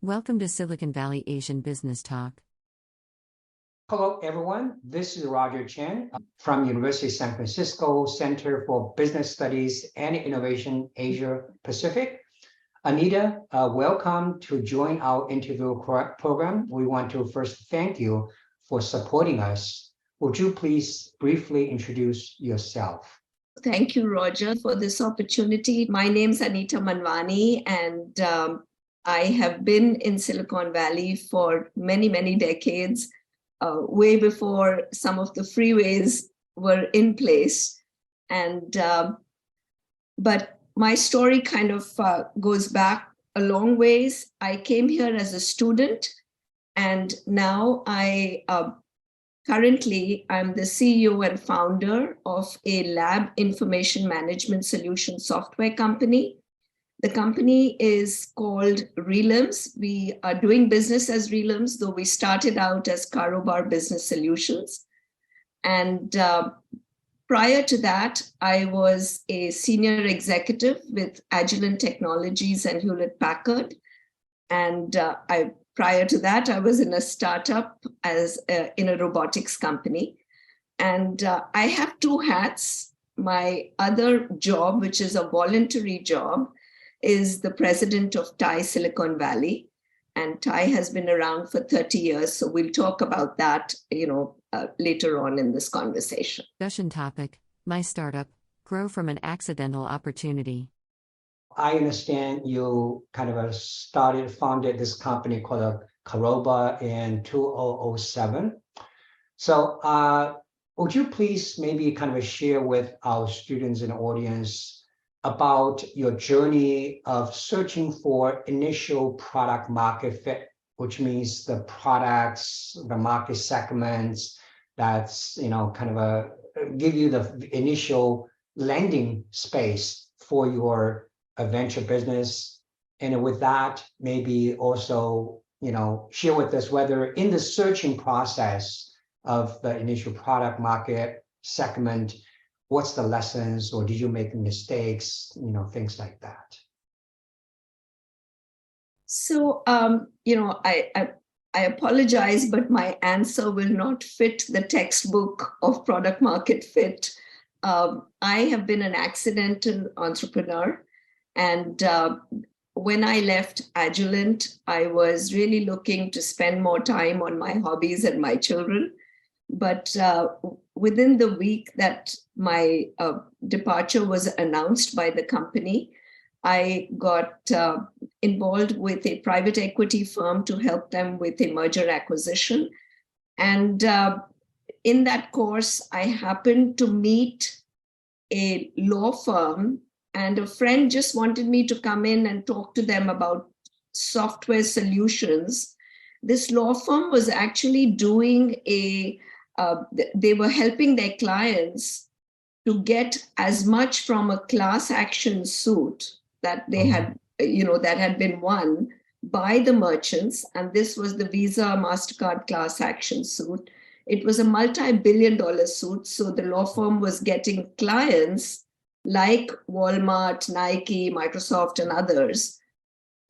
Welcome to Silicon Valley Asian Business Talk. Hello, everyone. This is Roger Chen from University of San Francisco Center for Business Studies and Innovation, Asia Pacific. Anita, welcome to join our interview program. We want to first thank you for supporting us. Would you please briefly introduce yourself? Thank you, Roger, for this opportunity. My name is Anita Manwani, and I have been in Silicon Valley for many, many decades, way before some of the freeways were in place. But my story kind of goes back a long ways. I came here as a student, and now currently, I'm the CEO and founder of a lab information management solution software company. The company is called Relims. We are doing business as Relims, though we started out as Carobar Business Solutions. And prior to that, I was a senior executive with Agilent Technologies and Hewlett Packard. And prior to that, I was in a startup in a robotics company. And I have two hats. My other job, which is a voluntary job, is the president of TiE Silicon Valley. And TiE has been around for 30 years. So we'll talk about that, later on in this conversation. Discussion topic: My startup, grow from an accidental opportunity. I understand you kind of founded this company called Carobar in 2007. So would you please maybe kind of share with our students and audience about your journey of searching for initial product market fit, which means the products, the market segments that's, kind of give you the initial landing space for your venture business. And with that, maybe also, share with us whether in the searching process of the initial product market segment, what's the lessons, or did you make mistakes, things like that. So, I apologize, but my answer will not fit the textbook of product market fit. I have been an accidental entrepreneur. And when I left Agilent, I was really looking to spend more time on my hobbies and my children. But within the week that my departure was announced by the company, I got involved with a private equity firm to help them with a merger acquisition. And in that course, I happened to meet a law firm, and a friend just wanted me to come in and talk to them about software solutions. This law firm was actually doing they were helping their clients to get as much from a class action suit that they had, that had been won by the merchants. And this was the Visa MasterCard class action suit. It was a multi-billion-dollar suit. So the law firm was getting clients like Walmart, Nike, Microsoft, and others,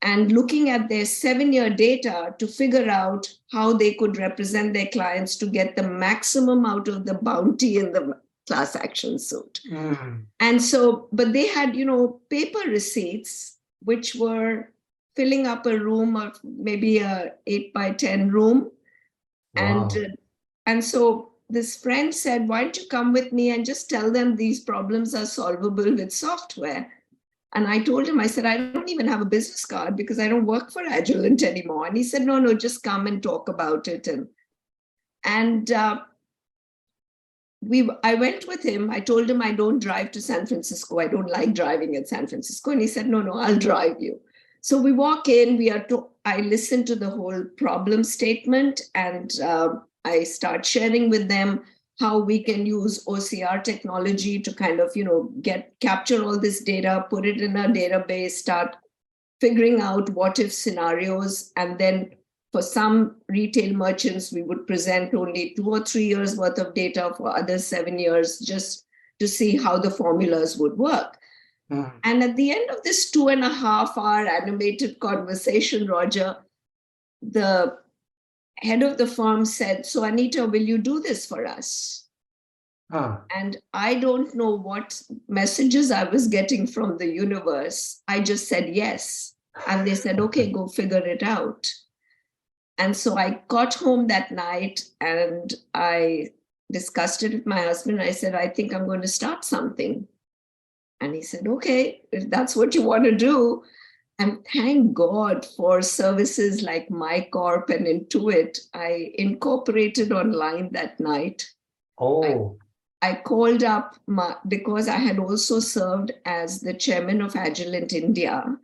and looking at their 7-year data to figure out how they could represent their clients to get the maximum out of the bounty in the class action suit. And so, but they had, paper receipts, which were filling up a room of maybe a 8x10 room. Wow. And so this friend said, why don't you come with me and just tell them these problems are solvable with software? And I told him, I said, I don't even have a business card because I don't work for Agilent anymore. And he said, no, just come and talk about it. And I went with him. I told him I don't drive to San Francisco. I don't like driving in San Francisco. And he said, no, I'll drive you. So we walk in, I listen to the whole problem statement, and I start sharing with them how we can use OCR technology to kind of, capture all this data, put it in a database, start figuring out what if scenarios. And then for some retail merchants, we would present only 2 or 3 years worth of data, for others 7 years, just to see how the formulas would work. And at the end of this 2.5-hour animated conversation, Roger, the head of the firm said, "So Anita, will you do this for us?" And I don't know what messages I was getting from the universe. I just said yes. And they said, "Okay, go figure it out." And so I got home that night and I discussed it with my husband. I said, "I think I'm going to start something." And he said, "Okay, if that's what you want to do." And thank God for services like MyCorp and Intuit. I incorporated online that night. Oh. I called up because I had also served as the chairman of Agilent India.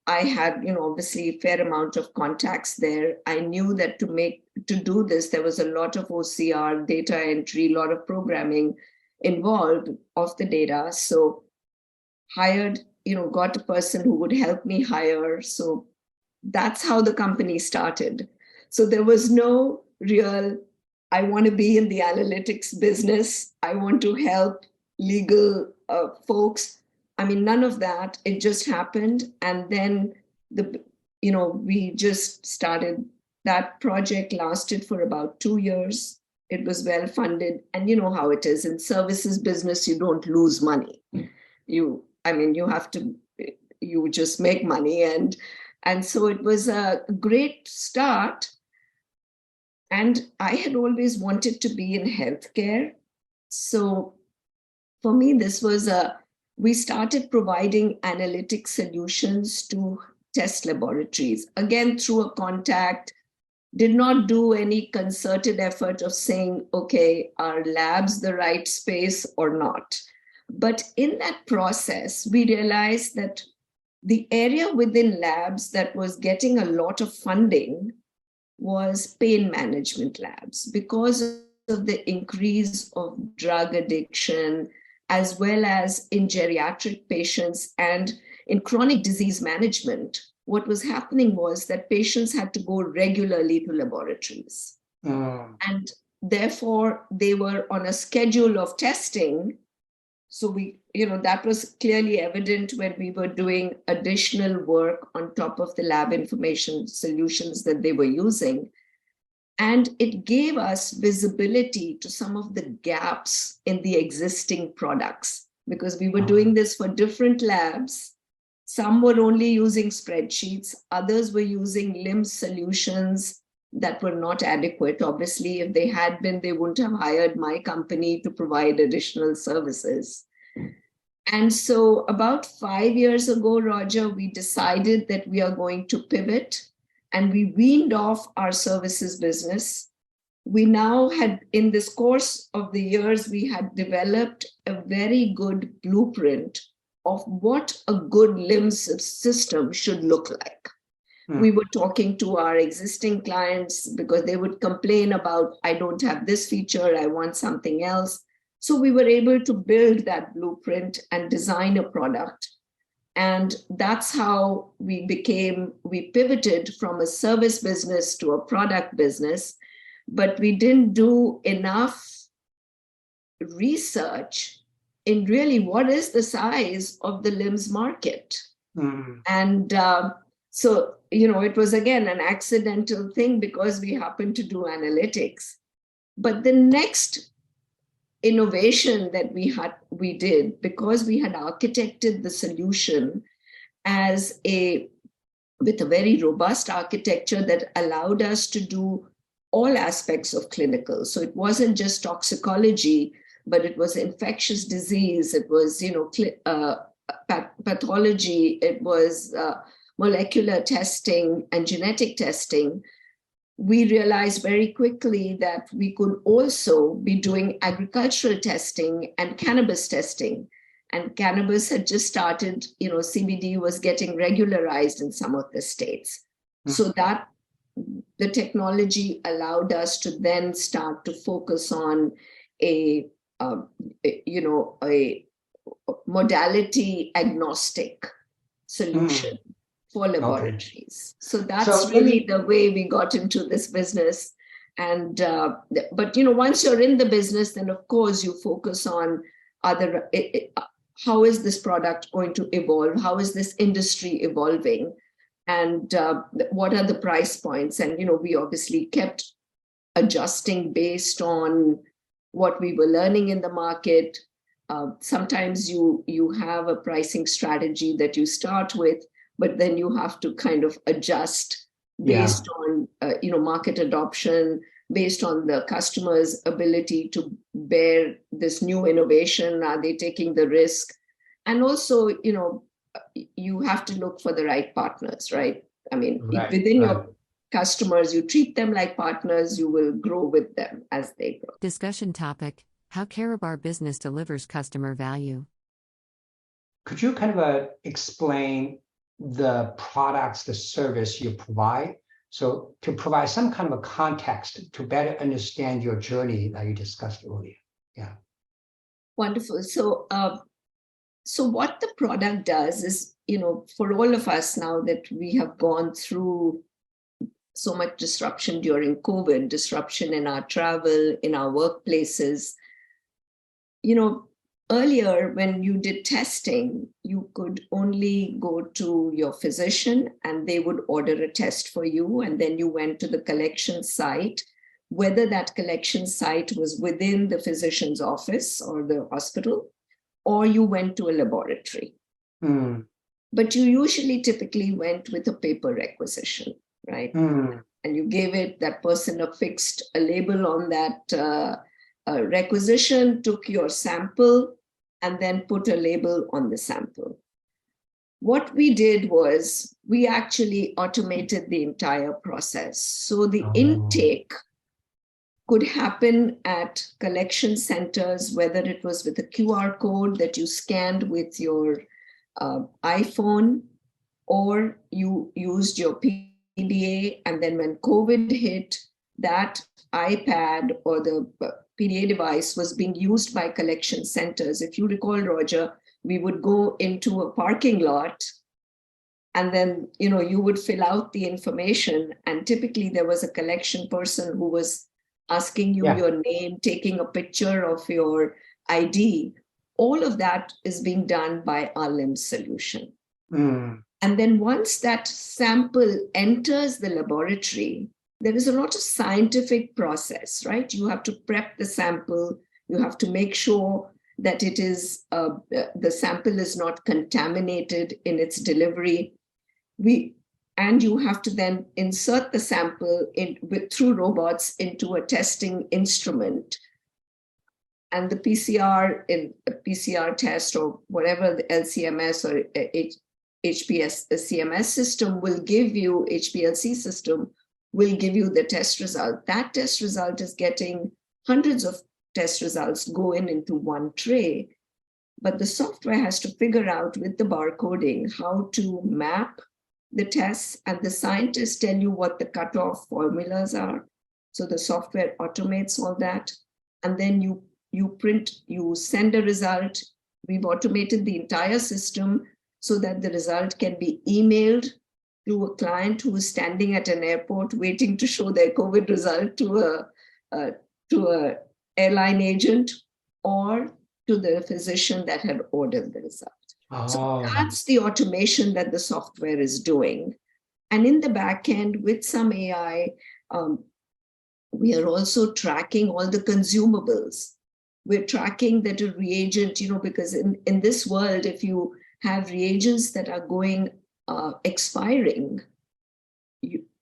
I had, obviously a fair amount of contacts there. I knew that to do this, there was a lot of OCR, data entry, a lot of programming involved of the data. So hired, got a person who would help me hire. So that's how the company started. So there was no real, I want to be in the analytics business, I want to help legal folks. I mean, none of that. It just happened. And then we just started. That project lasted for about 2 years. It was well funded. And you know how it is in services business, you don't lose money. You just make money. And so it was a great start. And I had always wanted to be in healthcare. So for me, we started providing analytic solutions to test laboratories. Again, through a contact, did not do any concerted effort of saying, okay, are labs the right space or not? But in that process, we realized that the area within labs that was getting a lot of funding was pain management labs because of the increase of drug addiction, as well as in geriatric patients and in chronic disease management. What was happening was that patients had to go regularly to laboratories. And therefore, they were on a schedule of testing. So that was clearly evident when we were doing additional work on top of the lab information solutions that they were using. And it gave us visibility to some of the gaps in the existing products, because we were doing this for different labs. Some were only using spreadsheets, others were using LIMS solutions that were not adequate. Obviously, if they had been, they wouldn't have hired my company to provide additional services. And so about 5 years ago, Roger, we decided that we are going to pivot, and we weaned off our services business. We now had, in this course of the years, we had developed a very good blueprint of what a good LIMS system should look like. We were talking to our existing clients because they would complain about, I don't have this feature, I want something else. So we were able to build that blueprint and design a product. And that's how we pivoted from a service business to a product business, but we didn't do enough research in really what is the size of the LIMS market. And so, it was again an accidental thing because we happened to do analytics. But the next innovation that we did, because we had architected the solution with a very robust architecture that allowed us to do all aspects of clinical. So it wasn't just toxicology, but it was infectious disease, it was pathology, it was molecular testing and genetic testing. We realized very quickly that we could also be doing agricultural testing and cannabis testing. And cannabis had just started, CBD was getting regularized in some of the states. So that the technology allowed us to then start to focus on a modality agnostic solution for laboratories. Okay. So that's really the way we got into this business. And but once you're in the business, then of course you focus on how is this product going to evolve? How is this industry evolving? and what are the price points. And, we obviously kept adjusting based on what we were learning in the market. Sometimes you have a pricing strategy that you start with, but then you have to kind of adjust based on market adoption, based on the customer's ability to bear this new innovation. Are they taking the risk? And also, you have to look for the right partners, right? I mean, within your customers, you treat them like partners, you will grow with them as they grow. Discussion topic: how Carobar business delivers customer value. Could you kind of explain the products, the service you provide? So to provide some kind of a context to better understand your journey that you discussed earlier. Yeah. Wonderful. So what the product does is, for all of us now that we have gone through so much disruption during COVID, disruption in our travel, in our workplaces, earlier when you did testing, you could only go to your physician and they would order a test for you. And then you went to the collection site, whether that collection site was within the physician's office or the hospital, or you went to a laboratory. But you usually typically went with a paper requisition, right? And you gave that person affixed a label on that requisition, took your sample, and then put a label on the sample. What we did was we actually automated the entire process. So the intake could happen at collection centers, whether it was with a QR code that you scanned with your iPhone, or you used your PDA. And then when COVID hit, that iPad or the PDA device was being used by collection centers. If you recall, Roger, we would go into a parking lot and then, you would fill out the information. And typically there was a collection person who was asking you your name, taking a picture of your ID. All of that is being done by our LIMS solution. And then once that sample enters the laboratory, there is a lot of scientific process, right? You have to prep the sample. You have to make sure that it is the sample is not contaminated in its delivery. And you have to then insert the sample through robots into a testing instrument. And the PCR test or whatever the LCMS or HPS, the CMS system will give you, HPLC system will give you the test result. That test result is getting hundreds of test results go into one tray. But the software has to figure out with the barcoding how to map the tests, and the scientists tell you what the cutoff formulas are. So the software automates all that. And then you send a result. We've automated the entire system so that the result can be emailed to a client who is standing at an airport waiting to show their COVID result to a airline agent or to the physician that had ordered the result. So that's the automation that the software is doing. And in the back end with some AI, we are also tracking all the consumables. We're tracking that a reagent, because in this world, if you have reagents that are going expiring,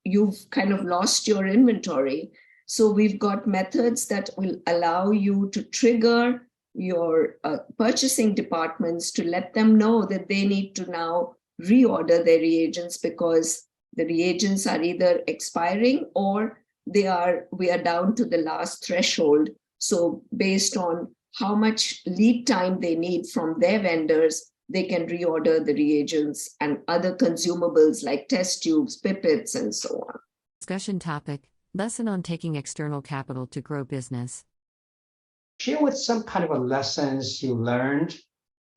you've kind of lost your inventory. So we've got methods that will allow you to trigger your purchasing departments to let them know that they need to now reorder their reagents because the reagents are either expiring or we are down to the last threshold. So based on how much lead time they need from their vendors, they can reorder the reagents and other consumables like test tubes, pipettes, and so on. Discussion topic: lesson on taking external capital to grow business. Share with some kind of a lessons you learned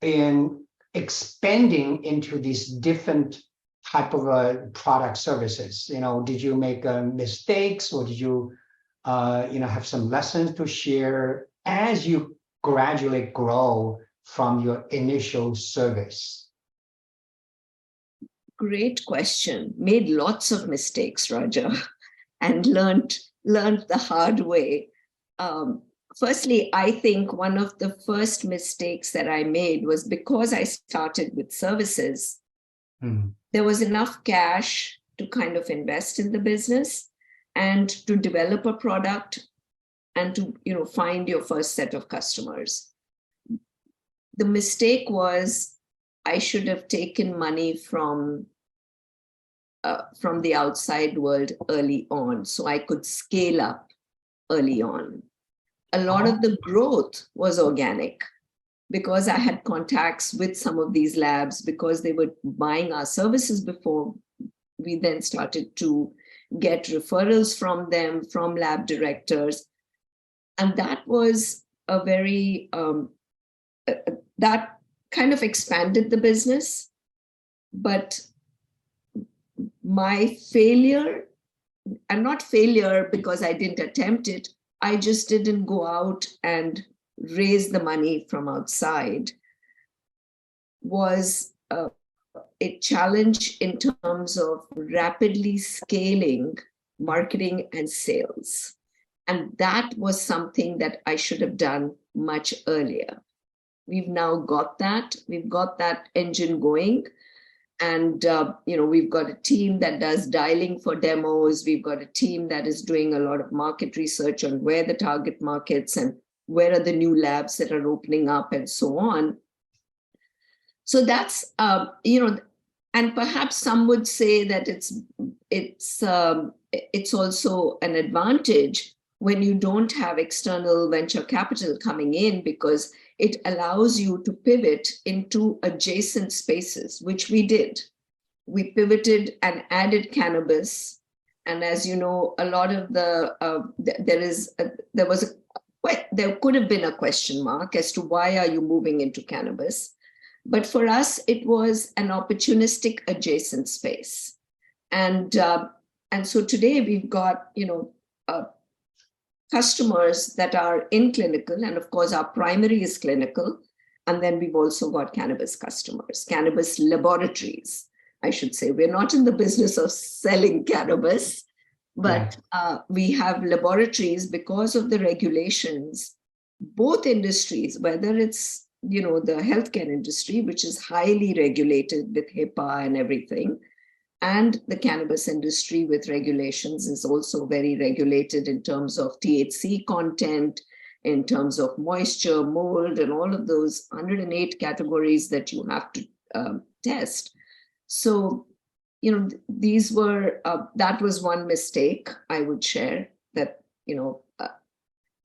in expanding into these different type of product services. Did you make mistakes, or did you have some lessons to share as you gradually grow from your initial service? great question. Made lots of mistakes, Raja, and learned the hard way. Firstly, I think one of the first mistakes that I made was because I started with services, there was enough cash to kind of invest in the business and to develop a product and to, find your first set of customers. The mistake was I should have taken money from the outside world early on, so I could scale up early on. A lot of the growth was organic because I had contacts with some of these labs because they were buying our services before. We then started to get referrals from them, from lab directors. And that was a very, that kind of expanded the business. But my failure, and not failure because I didn't attempt it, I just didn't go out and raise the money from outside, was a challenge in terms of rapidly scaling marketing and sales. And that was something that I should have done much earlier. We've now got that. We've got that engine going. And, we've got a team that does dialing for demos. We've got a team that is doing a lot of market research on where the target markets and where are the new labs that are opening up and so on. So that's, and perhaps some would say that it's also an advantage when you don't have external venture capital coming in, because it allows you to pivot into adjacent spaces, which we did. We pivoted and added cannabis. And as you know, a lot of there could have been a question mark as to why are you moving into cannabis? But for us, it was an opportunistic adjacent space. And so today we've got, customers that are in clinical, and of course our primary is clinical, and then we've also got cannabis customers, cannabis laboratories, I should say. We're not in the business of selling cannabis, but we have laboratories because of the regulations, both industries, whether it's, the healthcare industry, which is highly regulated with HIPAA and everything, and the cannabis industry with regulations is also very regulated in terms of THC content, in terms of moisture, mold, and all of those 108 categories that you have to test. So, these were, that was one mistake I would share, that,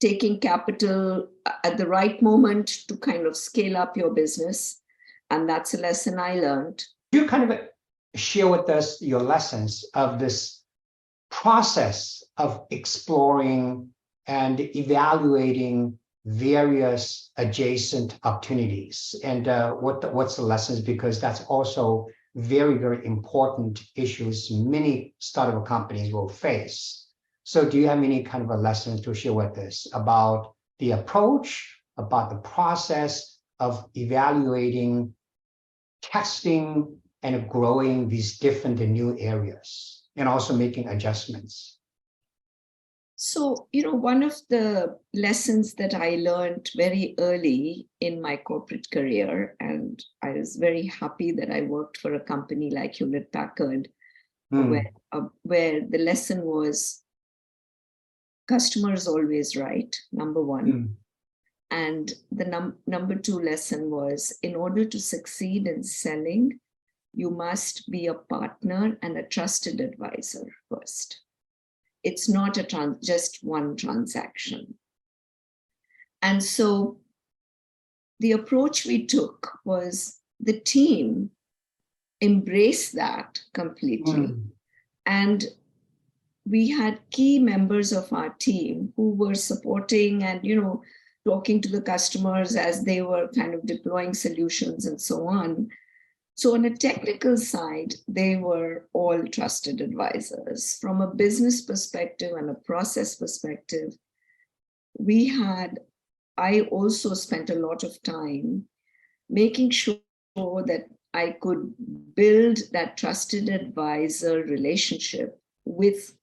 taking capital at the right moment to kind of scale up your business. And that's a lesson I learned. You kind of share with us your lessons of this process of exploring and evaluating various adjacent opportunities, and what's the lessons, because that's also very, very important issues many startup companies will face. So do you have any kind of a lesson to share with us about the approach, about the process of evaluating, testing, and growing these different and new areas, and also making adjustments? So, one of the lessons that I learned very early in my corporate career, and I was very happy that I worked for a company like Hewlett Packard, where the lesson was customer is always right, number one. And the number two lesson was, in order to succeed in selling, you must be a partner and a trusted advisor first. It's not just one transaction. And so the approach we took was the team embraced that completely. And we had key members of our team who were supporting and, talking to the customers as they were kind of deploying solutions and so on. So on a technical side, they were all trusted advisors. From a business perspective and a process perspective, I also spent a lot of time making sure that I could build that trusted advisor relationship with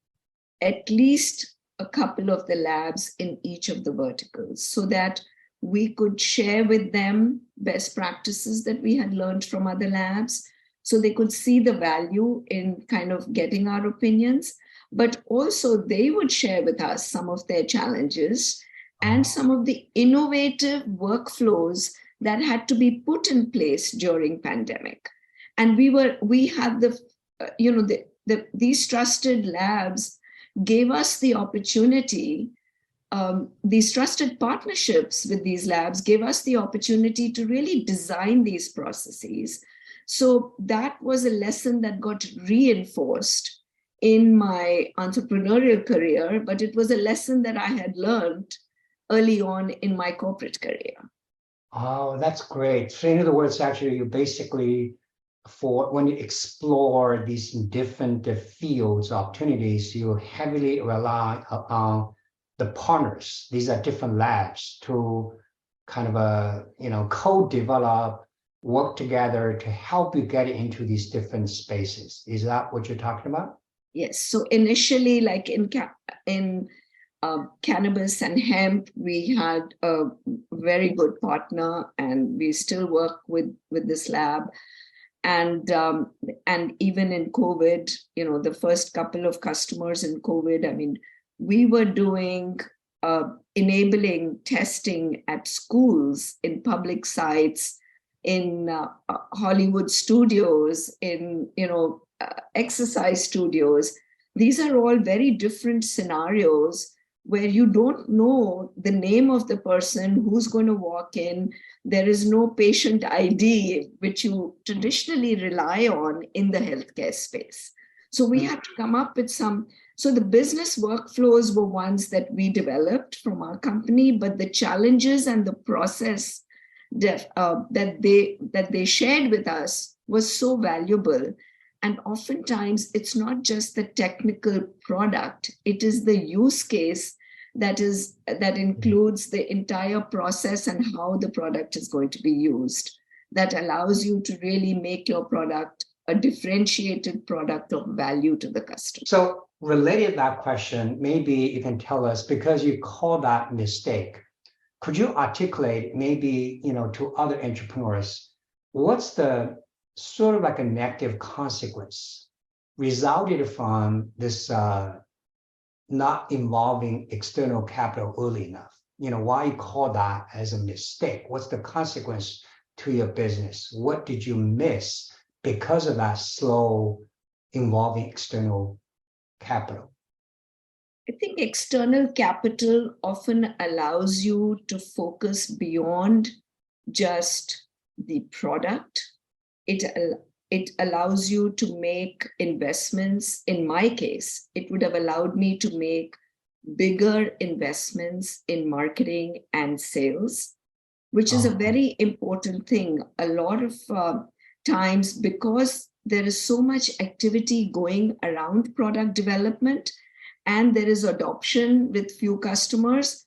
at least a couple of the labs in each of the verticals, so that we could share with them best practices that we had learned from other labs, so they could see the value in kind of getting our opinions, but also they would share with us some of their challenges and some of the innovative workflows that had to be put in place during pandemic. And we had these trusted labs gave us the opportunity, these trusted partnerships with these labs gave us the opportunity to really design these processes. So that was a lesson that got reinforced in my entrepreneurial career, but it was a lesson that I had learned early on in my corporate career. Oh, that's great. So in other words, actually, you basically, for when you explore these different fields, opportunities, you heavily rely on the partners. These are different labs to kind of co-develop, work together to help you get into these different spaces. Is that what you're talking about? Yes. So initially, like in cannabis and hemp, we had a very good partner, and we still work with this lab. And even in COVID, the first couple of customers in COVID, I mean, we were doing enabling testing at schools, in public sites, in Hollywood studios, in exercise studios. These are all very different scenarios where you don't know the name of the person who's going to walk in. There is no patient ID, which you traditionally rely on in the healthcare space. So we had to come up with some. So the business workflows were ones that we developed from our company, but the challenges and the process that they shared with us was so valuable. And oftentimes, it's not just the technical product, it is the use case that includes the entire process and how the product is going to be used, that allows you to really make your product a differentiated product of value to the customer. So related to that question, maybe you can tell us, because you call that mistake, could you articulate maybe, to other entrepreneurs, what's the sort of like a negative consequence resulted from this not involving external capital early enough? Why you call that as a mistake? What's the consequence to your business? What did you miss because of that slow involving external capital? I think external capital often allows you to focus beyond just the product. It allows you to make investments. In my case, it would have allowed me to make bigger investments in marketing and sales, which is a very important thing. A lot of times, because there is so much activity going around product development and there is adoption with few customers,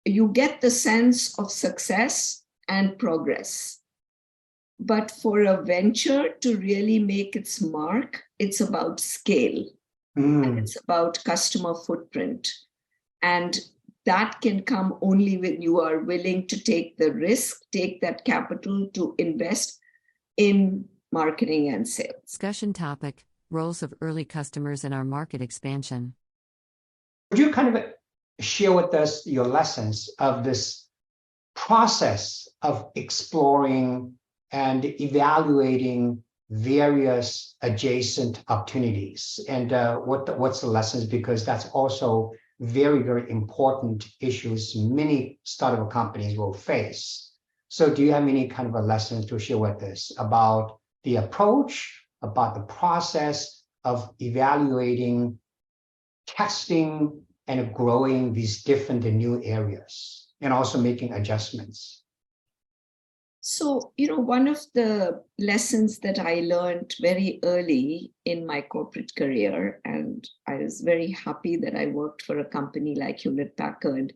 you get the sense of success and progress. But for a venture to really make its mark, it's about scale and it's about customer footprint. And that can come only when you are willing to take the risk, take that capital to invest in marketing and sales. Discussion topic: roles of early customers in our market expansion. Would you kind of share with us your lessons of this process of exploring and evaluating various adjacent opportunities, and what's the lessons? Because that's also very, very important issues many startup companies will face. So do you have any kind of a lesson to share with us about the approach, about the process of evaluating, testing, and growing these different and new areas, and also making adjustments? So, one of the lessons that I learned very early in my corporate career, and I was very happy that I worked for a company like Hewlett Packard,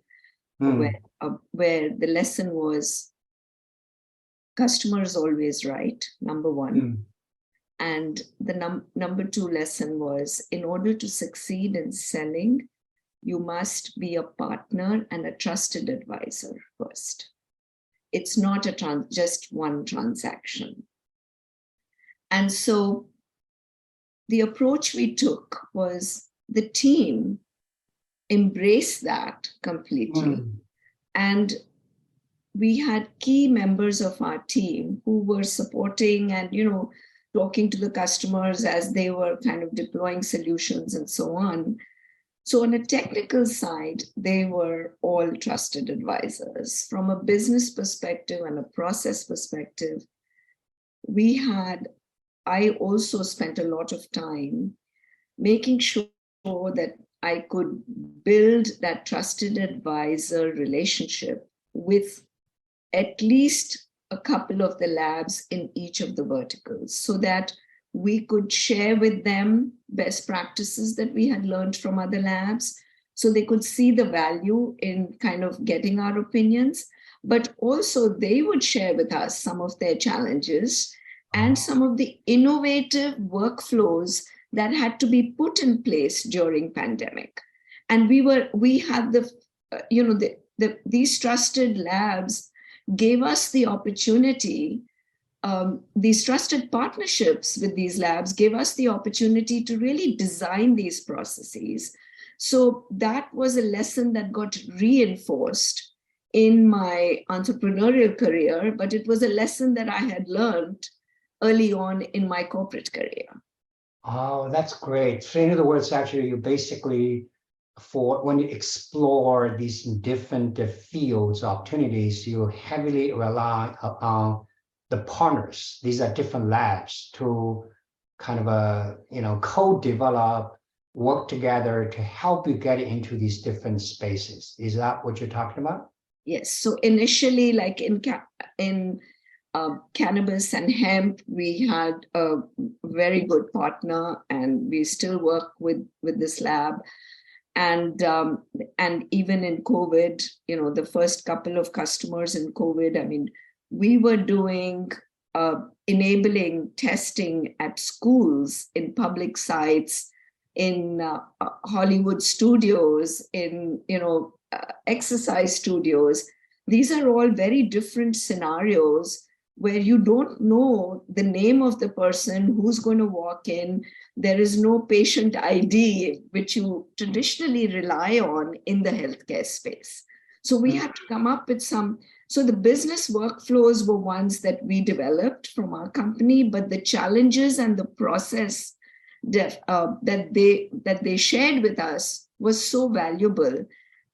where the lesson was customer is always right, number one. Mm. And the number two lesson was, in order to succeed in selling, you must be a partner and a trusted advisor first. It's not just one transaction. And so the approach we took was the team embraced that completely. Mm. And we had key members of our team who were supporting and, talking to the customers as they were kind of deploying solutions and so on. So on a technical side, they were all trusted advisors. From a business perspective and a process perspective, I also spent a lot of time making sure that I could build that trusted advisor relationship with at least a couple of the labs in each of the verticals, so that we could share with them best practices that we had learned from other labs, so they could see the value in kind of getting our opinions, but also they would share with us some of their challenges and some of the innovative workflows that had to be put in place during pandemic. And we had these trusted labs gave us the opportunity, these trusted partnerships with these labs gave us the opportunity to really design these processes. So that was a lesson that got reinforced in my entrepreneurial career, but it was a lesson that I had learned early on in my corporate career. Oh, that's great. So in other words, actually, you basically, when you explore these different fields, opportunities, you heavily rely on the partners. These are different labs to kind of co-develop, work together to help you get into these different spaces. Is that what you're talking about? Yes. So initially, like in cannabis and hemp, we had a very good partner, and we still work with this lab. And even in COVID, the first couple of customers in COVID, I mean, we were doing enabling testing at schools, in public sites, in Hollywood studios, in exercise studios. These are all very different scenarios where you don't know the name of the person who's going to walk in. There is no patient ID, which you traditionally rely on in the healthcare space. So we had to come up with so the business workflows were ones that we developed from our company, but the challenges and the process that they shared with us was so valuable.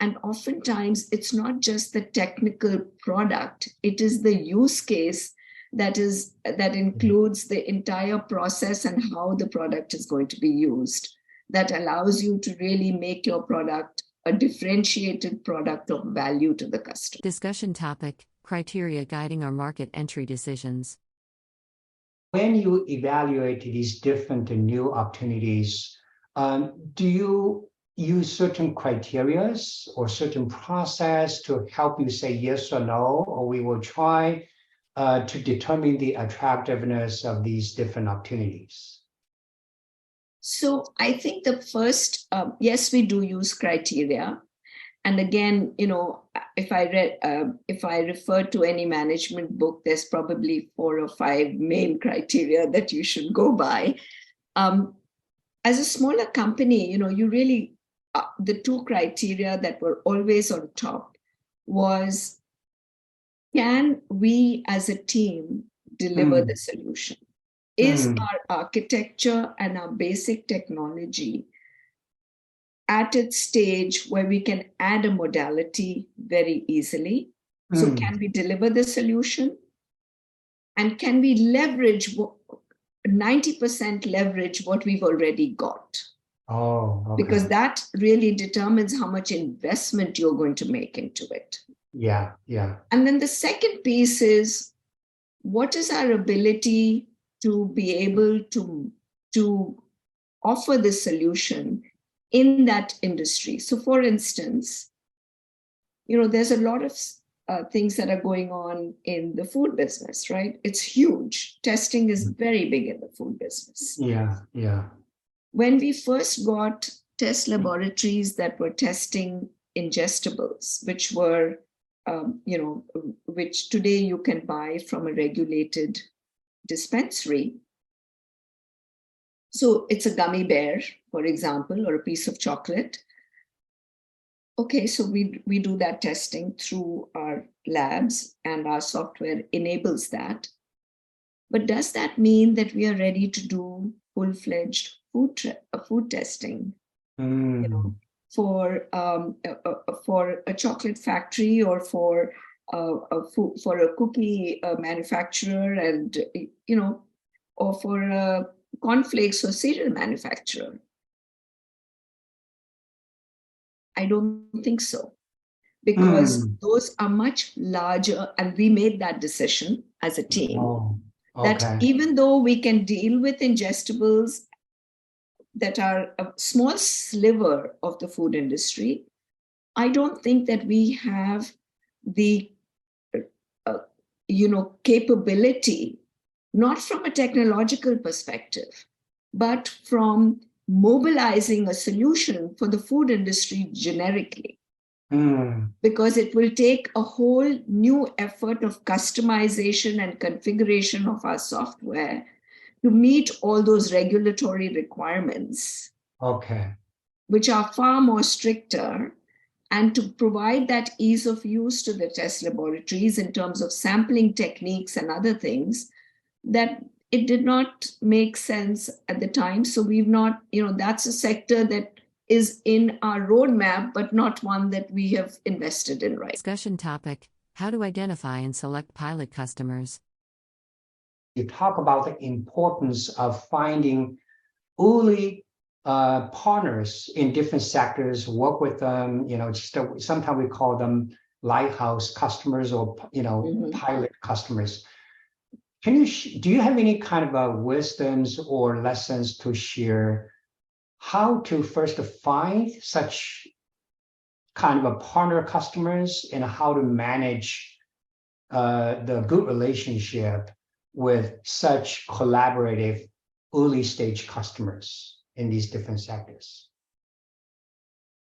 And oftentimes it's not just the technical product, it is the use case that includes the entire process and how the product is going to be used, that allows you to really make your product a differentiated product of value to the customer. Discussion topic: criteria guiding our market entry decisions. When you evaluate these different new opportunities, do you use certain criteria or certain process to help you say yes or no, or we will try to determine the attractiveness of these different opportunities? So I think the first, yes, we do use criteria. And again, if I refer to any management book, there's probably 4 or 5 main criteria that you should go by. As a smaller company, you really, the 2 criteria that were always on top was, can we as a team deliver the solution? Is our architecture and our basic technology at its stage where we can add a modality very easily? So can we deliver the solution? And can we leverage 90% leverage what we've already got? Oh, okay. Because that really determines how much investment you're going to make into it. Yeah. And then the second piece is, what is our ability to be able to offer the solution in that industry? So for instance, there's a lot of things that are going on in the food business, right? It's huge. Testing is very big in the food business. Yeah, yeah. When we first got test laboratories that were testing ingestibles, which were, which today you can buy from a regulated dispensary. So it's a gummy bear, for example, or a piece of chocolate. Okay, so we do that testing through our labs, and our software enables that. But does that mean that we are ready to do full-fledged food testing? For a chocolate factory, or for a cookie manufacturer, and or for a cornflakes or cereal manufacturer? I don't think so, because those are much larger, and we made that decision as a team. That even though we can deal with ingestibles that are a small sliver of the food industry, I don't think that we have the capability, not from a technological perspective, but from mobilizing a solution for the food industry generically. Because it will take a whole new effort of customization and configuration of our software to meet all those regulatory requirements, which are far more stricter, and to provide that ease of use to the test laboratories in terms of sampling techniques and other things, that it did not make sense at the time. So we've not, that's a sector that is in our roadmap, but not one that we have invested in, right? Discussion topic: how to identify and select pilot customers. You talk about the importance of finding early partners in different sectors, work with them, sometimes we call them lighthouse customers, or, pilot customers. Do you have any kind of wisdoms or lessons to share how to first find such kind of a partner customers, and how to manage the good relationship with such collaborative early stage customers in these different sectors?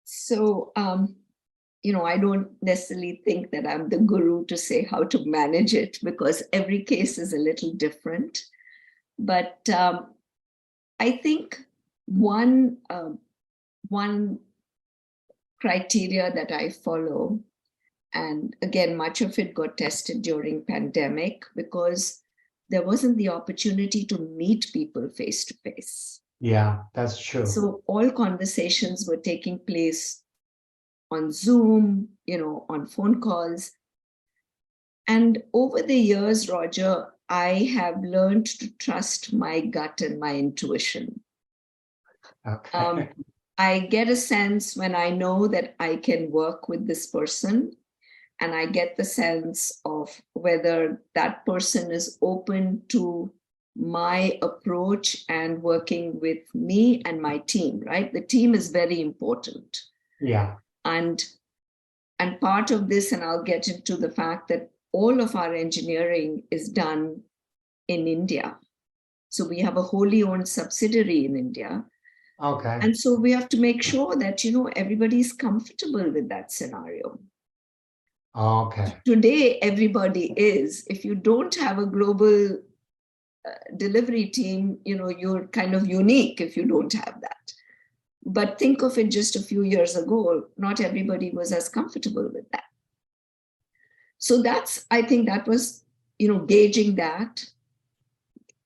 So, I don't necessarily think that I'm the guru to say how to manage it, because every case is a little different. But I think one criteria that I follow, and again, much of it got tested during pandemic, because there wasn't the opportunity to meet people face to face. Yeah, that's true. So all conversations were taking place on Zoom, on phone calls. And over the years, Roger, I have learned to trust my gut and my intuition. I get a sense when I know that I can work with this person, and I get the sense of whether that person is open to my approach and working with me and my team, right? The team is very important. Yeah. And part of this, and I'll get into the fact that all of our engineering is done in India. So we have a wholly owned subsidiary in India. Okay. And so we have to make sure that, everybody's comfortable with that scenario. Okay. Today, everybody is. If you don't have a global delivery team, you're kind of unique if you don't have that. But think of it just a few years ago, not everybody was as comfortable with that. So I think that was, gauging that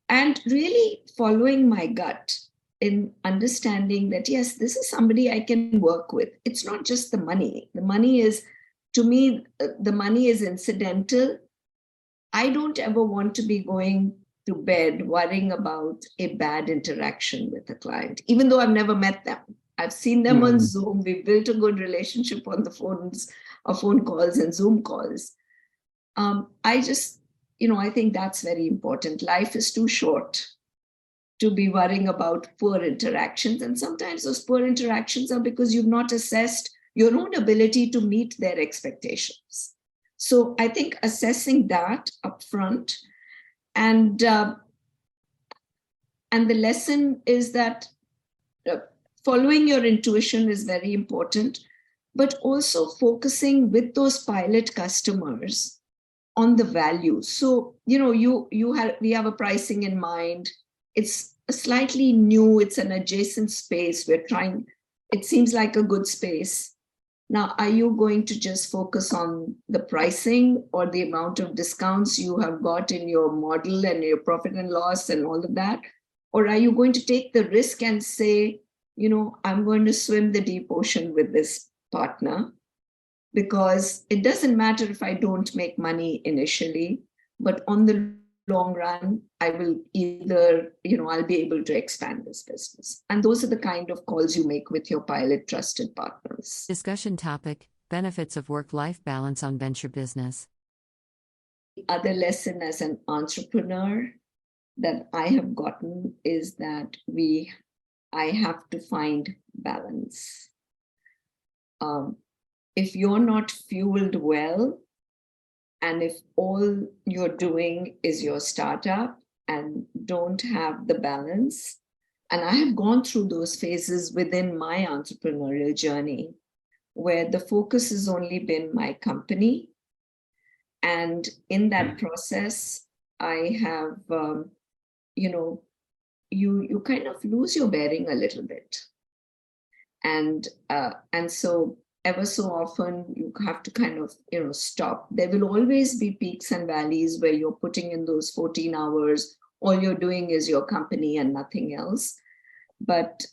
and really following my gut in understanding that, yes, this is somebody I can work with. It's not just the money. The money is, to me, the money is incidental. I don't ever want to be going to bed worrying about a bad interaction with a client, even though I've never met them. I've seen them on Zoom. We've built a good relationship on the phones, or phone calls and Zoom calls. I just, I think that's very important. Life is too short to be worrying about poor interactions. And sometimes those poor interactions are because you've not assessed your own ability to meet their expectations. So I think assessing that upfront, and the lesson is that following your intuition is very important, but also focusing with those pilot customers on the value. So, we have a pricing in mind. It's a slightly new, it's an adjacent space. It seems like a good space. Now, are you going to just focus on the pricing or the amount of discounts you have got in your model and your profit and loss and all of that? Or are you going to take the risk and say, I'm going to swim the deep ocean with this partner, because it doesn't matter if I don't make money initially, but on the long run, I will either, I'll be able to expand this business. And those are the kind of calls you make with your pilot trusted partners. Discussion topic: benefits of work-life balance on venture business. The other lesson as an entrepreneur that I have gotten is that I have to find balance. If you're not fueled well, and if all you're doing is your startup and don't have the balance, and I have gone through those phases within my entrepreneurial journey, where the focus has only been my company. And in that process, I have, you kind of lose your bearing a little bit. And so ever so often you have to kind of, stop. There will always be peaks and valleys where you're putting in those 14 hours. All you're doing is your company and nothing else. But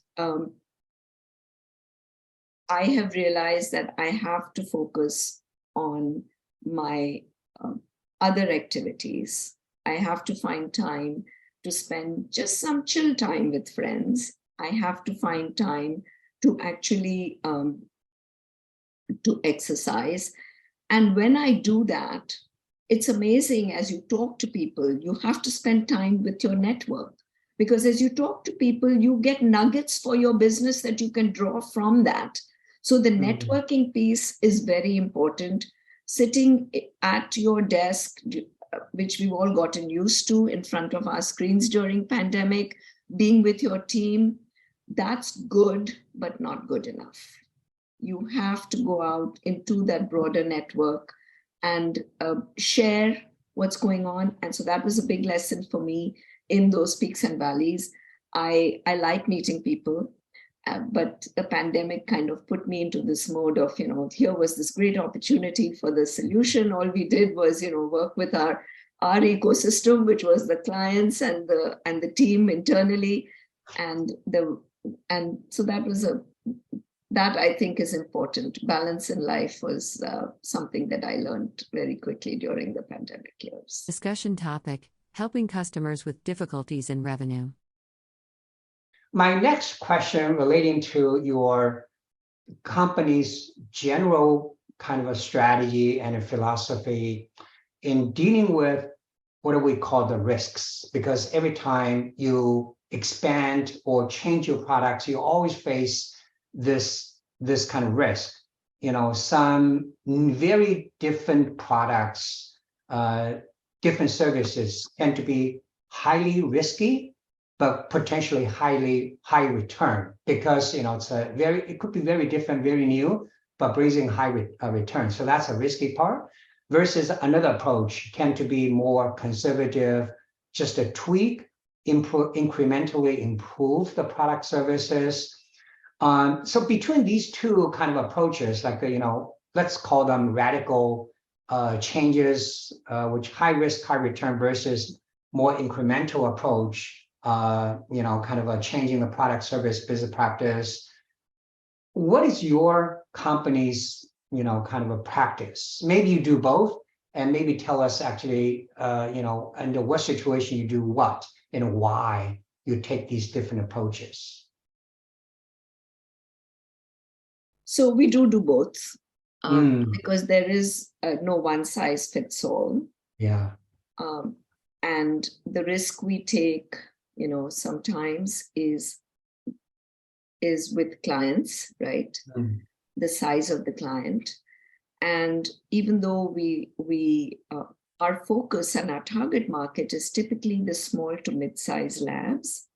I have realized that I have to focus on my other activities. I have to find time to spend just some chill time with friends. I have to find time to actually to exercise. And when I do that, it's amazing. As you talk to people, you have to spend time with your network, because as you talk to people, you get nuggets for your business that you can draw from that. So the networking piece is very important. Sitting at your desk, which we've all gotten used to in front of our screens during pandemic, being with your team, that's good, but not good enough. You have to go out into that broader network and share what's going on. And so that was a big lesson for me in those peaks and valleys. I like meeting people, but the pandemic kind of put me into this mode of, here was this great opportunity for the solution. All we did was, work with our ecosystem, which was the clients and the team internally. And so that I think is important. Balance in life was something that I learned very quickly during the pandemic years. Discussion topic: helping customers with difficulties in revenue. My next question relating to your company's general kind of a strategy and a philosophy in dealing with what do we call the risks? Because every time you expand or change your products, you always face this kind of risk. Some very different products, different services tend to be highly risky, but potentially high return, because it could be very different, very new, but bringing high return. So that's a risky part. Versus another approach tend to be more conservative, just a tweak, incrementally improve the product services. So between these two kind of approaches, like, let's call them radical changes, which high risk, high return, versus more incremental approach, kind of a changing the product service business practice. What is your company's, kind of a practice? Maybe you do both, and maybe tell us actually, under what situation you do what and why you take these different approaches. So we do both, because there is no one size fits all. Yeah. And the risk we take, sometimes is with clients, right? The size of the client. And even though our focus and our target market is typically the small to mid-sized labs,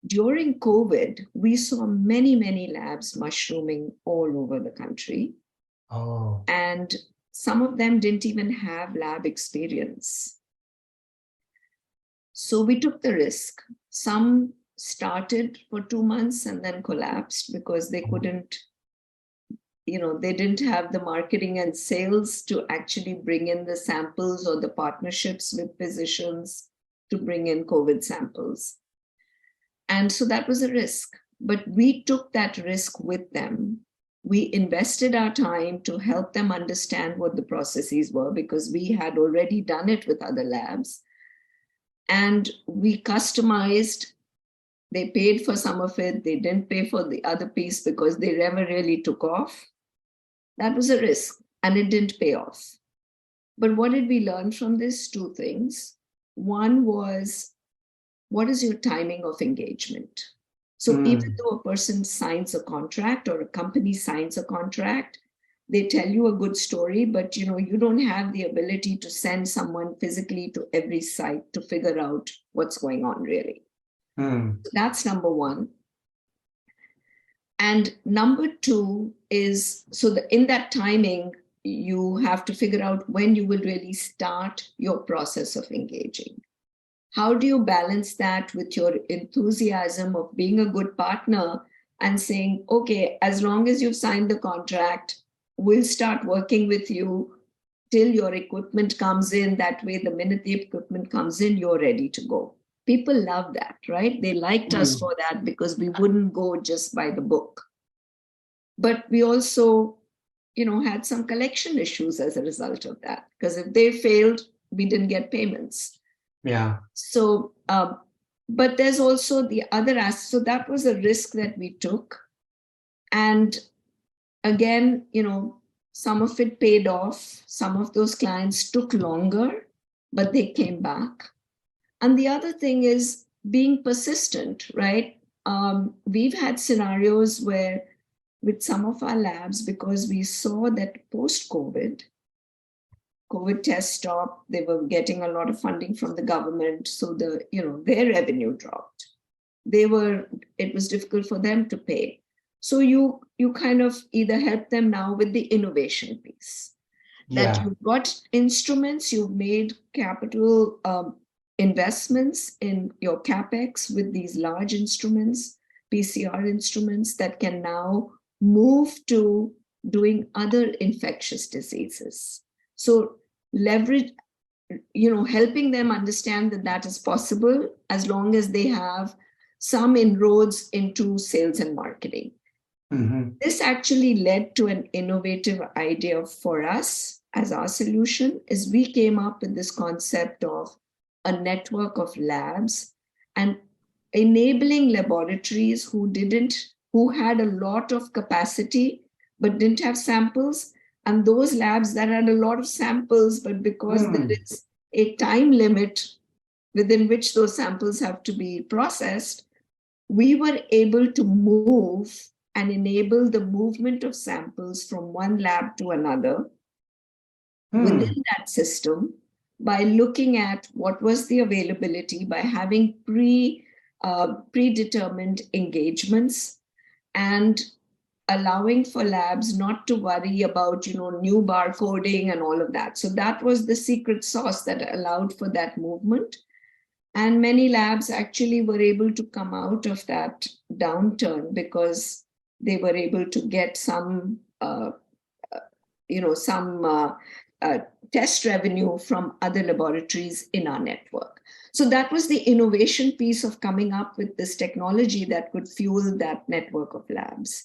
during COVID, we saw many, many labs mushrooming all over the country. Oh. And some of them didn't even have lab experience. So we took the risk. Some started for 2 months and then collapsed because they couldn't, they didn't have the marketing and sales to actually bring in the samples or the partnerships with physicians to bring in COVID samples. And so that was a risk, but we took that risk with them. We invested our time to help them understand what the processes were because we had already done it with other labs. And we customized, they paid for some of it, they didn't pay for the other piece because they never really took off. That was a risk and it didn't pay off. But what did we learn from this? 2 things. One was, what is your timing of engagement? So even though a person signs a contract or a company signs a contract, they tell you a good story, but you don't have the ability to send someone physically to every site to figure out what's going on really. That's number one. And number 2 is, in that timing, you have to figure out when you will really start your process of engaging. How do you balance that with your enthusiasm of being a good partner and saying, okay, as long as you've signed the contract, we'll start working with you till your equipment comes in. That way, the minute the equipment comes in, you're ready to go. People love that, right? They liked us for that because we wouldn't go just by the book. But we also, had some collection issues as a result of that, because if they failed, we didn't get payments. Yeah. So, but there's also the other aspect. So that was a risk that we took. And again, some of it paid off. Some of those clients took longer, but they came back. And the other thing is being persistent, right? We've had scenarios where with some of our labs, because we saw that post-COVID, COVID tests stopped, they were getting a lot of funding from the government. So their revenue dropped. It was difficult for them to pay. So you kind of either help them now with the innovation piece. That you've got instruments, you've made capital investments in your CapEx with these large instruments, PCR instruments that can now move to doing other infectious diseases. So leverage, helping them understand that is possible as long as they have some inroads into sales and marketing. This actually led to an innovative idea for us as our solution, is we came up with this concept of a network of labs and enabling laboratories who had a lot of capacity but didn't have samples, and those labs that had a lot of samples, but because there is a time limit within which those samples have to be processed, we were able to move and enable the movement of samples from one lab to another within that system by looking at what was the availability, by having predetermined engagements and allowing for labs not to worry about, new barcoding and all of that. So that was the secret sauce that allowed for that movement. And many labs actually were able to come out of that downturn because they were able to get some test revenue from other laboratories in our network. So that was the innovation piece of coming up with this technology that could fuel that network of labs.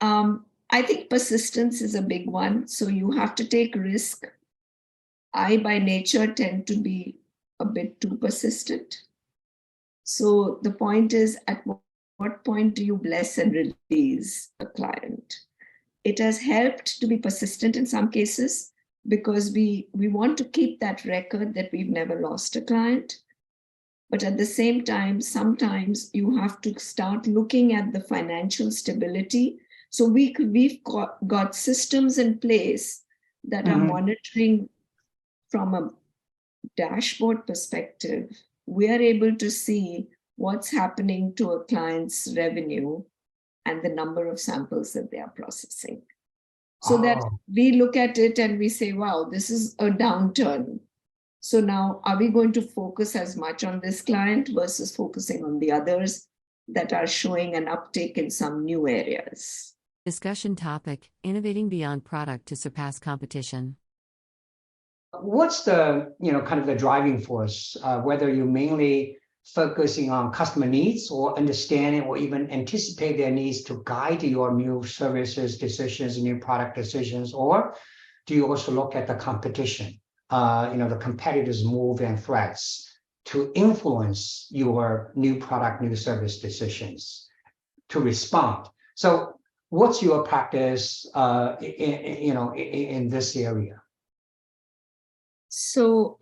I think persistence is a big one. So you have to take risk. I, by nature, tend to be a bit too persistent. So the point is, at what point do you bless and release a client? It has helped to be persistent in some cases because we want to keep that record that we've never lost a client. But at the same time, sometimes you have to start looking at the financial stability. So we've got systems in place that are monitoring from a dashboard perspective. We are able to see what's happening to a client's revenue and the number of samples that they are processing. So that we look at it and we say, wow, this is a downturn. So now, are we going to focus as much on this client versus focusing on the others that are showing an uptake in some new areas? Discussion topic: Innovating beyond product to surpass competition. What's the, kind of the driving force, whether you're mainly focusing on customer needs or understanding or even anticipate their needs to guide your new services decisions, new product decisions, or do you also look at the competition, the competitors' move and threats to influence your new product, new service decisions to respond? So what's your practice, in this area? So,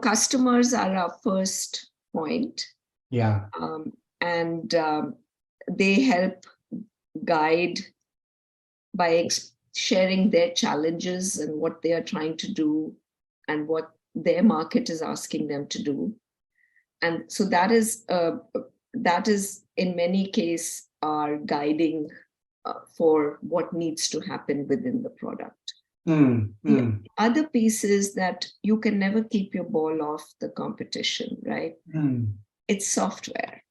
customers are our first point. Yeah. And they help guide by sharing their challenges and what they are trying to do and what their market is asking them to do. And so that is in many cases our guiding for what needs to happen within the product. The other piece is that you can never keep your ball off the competition, right? It's software.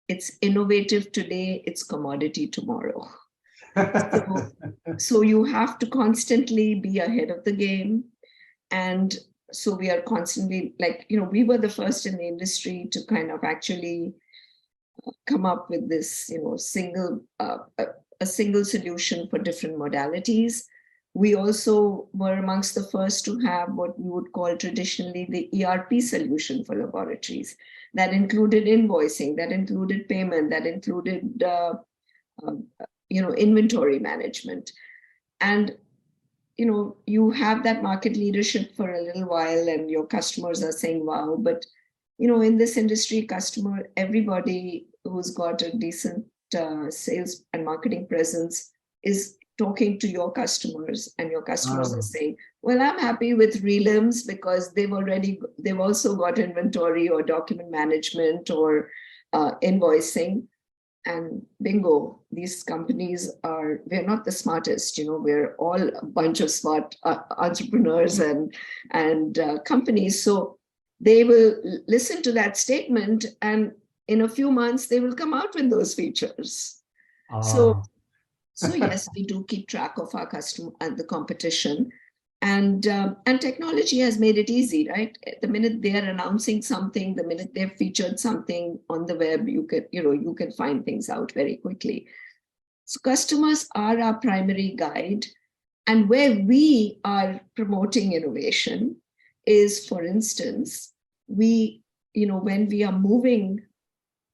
It's innovative today, it's commodity tomorrow. So you have to constantly be ahead of the game. And so we are constantly we were the first in the industry to kind of actually come up with this, a single solution for different modalities. We also were amongst the first to have what we would call traditionally the ERP solution for laboratories. That included invoicing, that included payment, that included inventory management. And you have that market leadership for a little while and your customers are saying, wow, but in this industry, everybody who's got a decent sales and marketing presence is talking to your customers, and your customers are saying, well, I'm happy with relims because they've also got inventory or document management or invoicing. And bingo, these companies we're not the smartest, we're all a bunch of smart entrepreneurs and companies. So they will listen to that statement, and in a few months, they will come out with those features. So yes, we do keep track of our customer and the competition, and technology has made it easy, right? The minute they are announcing something, the minute they've featured something on the web, you can find things out very quickly. So customers are our primary guide, and where we are promoting innovation is, for instance, when we are moving.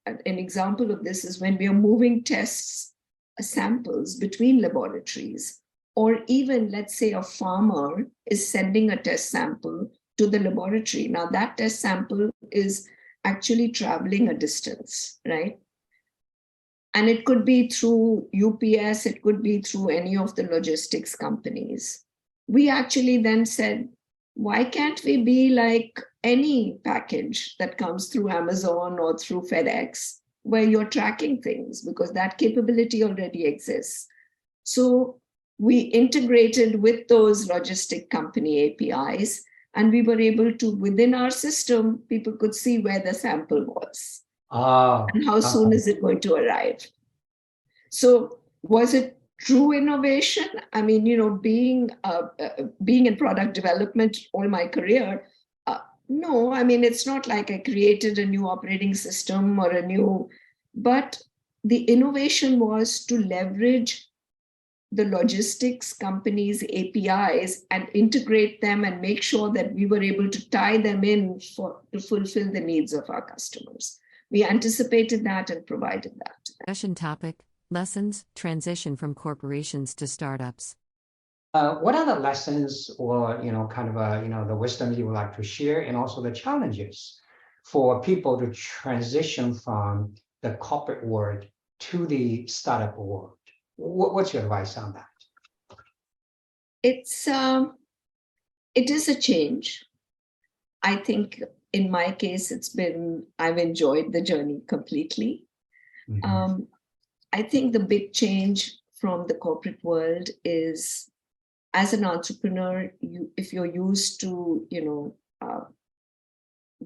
An example of this is when we are moving samples between laboratories, or even let's say a farmer is sending a test sample to the laboratory. Now that test sample is actually traveling a distance, right? And it could be through UPS, it could be through any of the logistics companies. We actually then said, why can't we be like any package that comes through Amazon or through FedEx, where you're tracking things, because that capability already exists. So we integrated with those logistic company APIs, and we were able to, within our system, people could see where the sample was and how soon is it going to arrive. So was it true innovation? I mean, being in product development all my career, no, I mean, it's not like I created a new operating system or but the innovation was to leverage the logistics companies' APIs and integrate them and make sure that we were able to tie them in to fulfill the needs of our customers. We anticipated that and provided that. Discussion topic: Lessons, transition from corporations to startups. What are the lessons or, the wisdom you would like to share, and also the challenges for people to transition from the corporate world to the startup world? What's your advice on that? It is a change. I think in my case, I've enjoyed the journey completely. Mhm. I think the big change from the corporate world is, as an entrepreneur, if you're used to,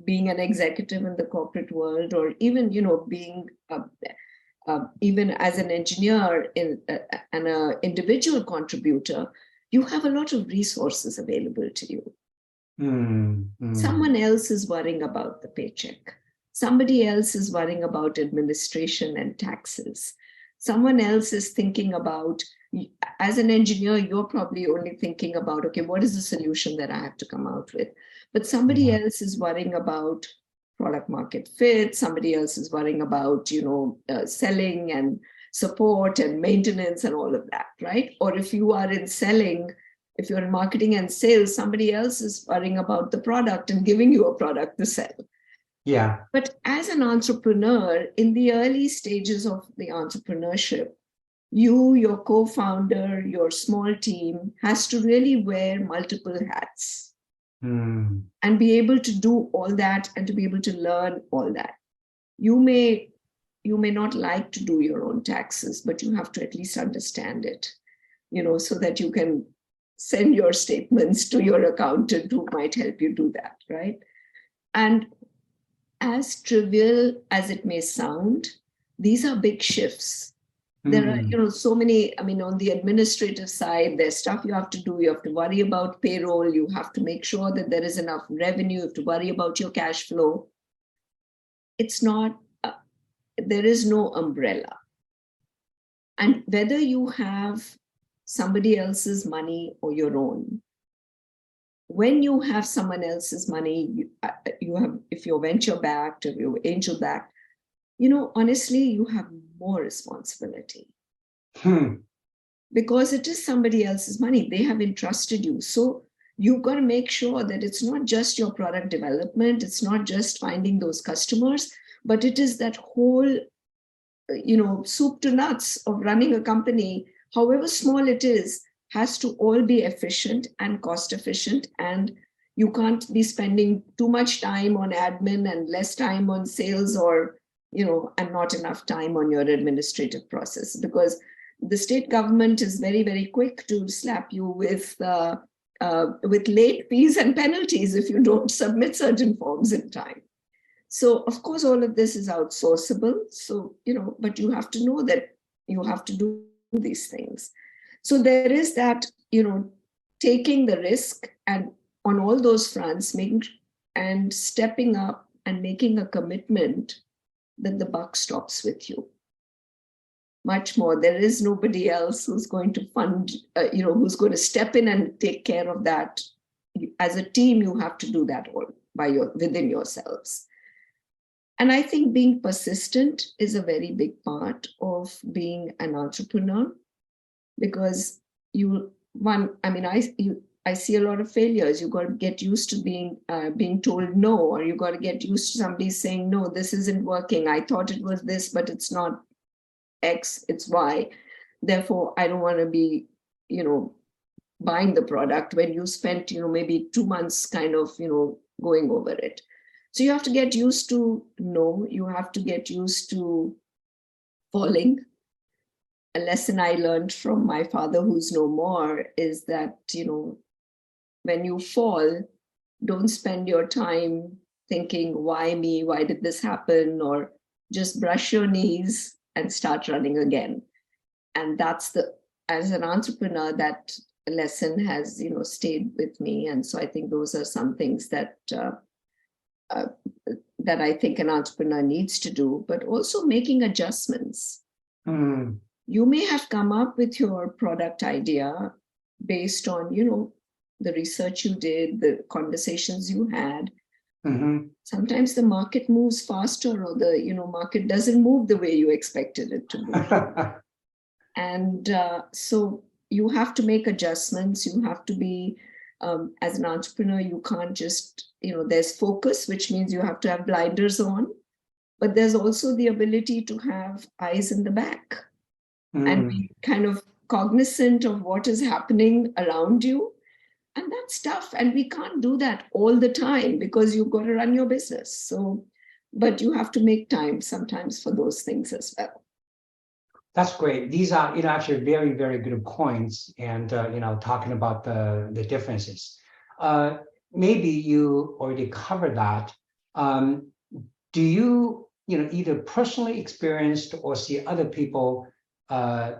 being an executive in the corporate world, or even, being even as an engineer and an individual contributor, you have a lot of resources available to you. Someone else is worrying about the paycheck. Somebody else is worrying about administration and taxes. Someone else is thinking about, as an engineer, you're probably only thinking about, okay, what is the solution that I have to come out with? But somebody else is worrying about product market fit. Somebody else is worrying about, selling and support and maintenance and all of that, right? Or if you are in selling, if you're in marketing and sales, somebody else is worrying about the product and giving you a product to sell. Yeah. But as an entrepreneur, in the early stages of the entrepreneurship, you, your co-founder, your small team has to really wear multiple hats and be able to do all that and to be able to learn all that. You may not like to do your own taxes, but you have to at least understand it, so that you can send your statements to your accountant who might help you do that, right? And as trivial as it may sound, these are big shifts. There are, so many, on the administrative side, there's stuff you have to do. You have to worry about payroll. You have to make sure that there is enough revenue. You have to worry about your cash flow. It's not, there is no umbrella. And whether you have somebody else's money or your own, when you have someone else's money, you have, if you're venture backed or you're angel backed, honestly, you have more responsibility because it is somebody else's money. They have entrusted you. So you've got to make sure that it's not just your product development. It's not just finding those customers, but it is that whole, soup to nuts of running a company, however small it is, has to all be efficient and cost efficient. And you can't be spending too much time on admin and less time on sales, or and not enough time on your administrative process, because the state government is very, very quick to slap you with late fees and penalties if you don't submit certain forms in time. So, of course, all of this is outsourceable. So, but you have to know that you have to do these things. So there is that, taking the risk and on all those fronts, and stepping up and making a commitment that the buck stops with you. Much more. There is nobody else who's going to fund, who's going to step in and take care of that. As a team, you have to do that all within yourselves. And I think being persistent is a very big part of being an entrepreneur, because I see a lot of failures. You got to get used to being told no, or you got to get used to somebody saying, no, this isn't working. I thought it was this, but it's not X, it's Y. Therefore, I don't want to be, buying the product when you spent, maybe 2 months kind of, going over it. So you have to get used to no, you have to get used to falling. A lesson I learned from my father, who's no more, is that, when you fall, don't spend your time thinking, why me? Why did this happen? Or just brush your knees and start running again. And as an entrepreneur, that lesson has, stayed with me. And so I think those are some things that I think an entrepreneur needs to do, but also making adjustments. You may have come up with your product idea based on, the research you did, the conversations you had. Sometimes the market moves faster, or the, market doesn't move the way you expected it to move. And so you have to make adjustments. You have to be, as an entrepreneur, you can't just, there's focus, which means you have to have blinders on, but there's also the ability to have eyes in the back. and be kind of cognizant of what is happening around you. And that's tough. And we can't do that all the time because you've got to run your business. So, but you have to make time sometimes for those things as well. That's great. These are, actually very, very good points, and talking about the differences. Maybe you already covered that. Do you, either personally experienced or see other people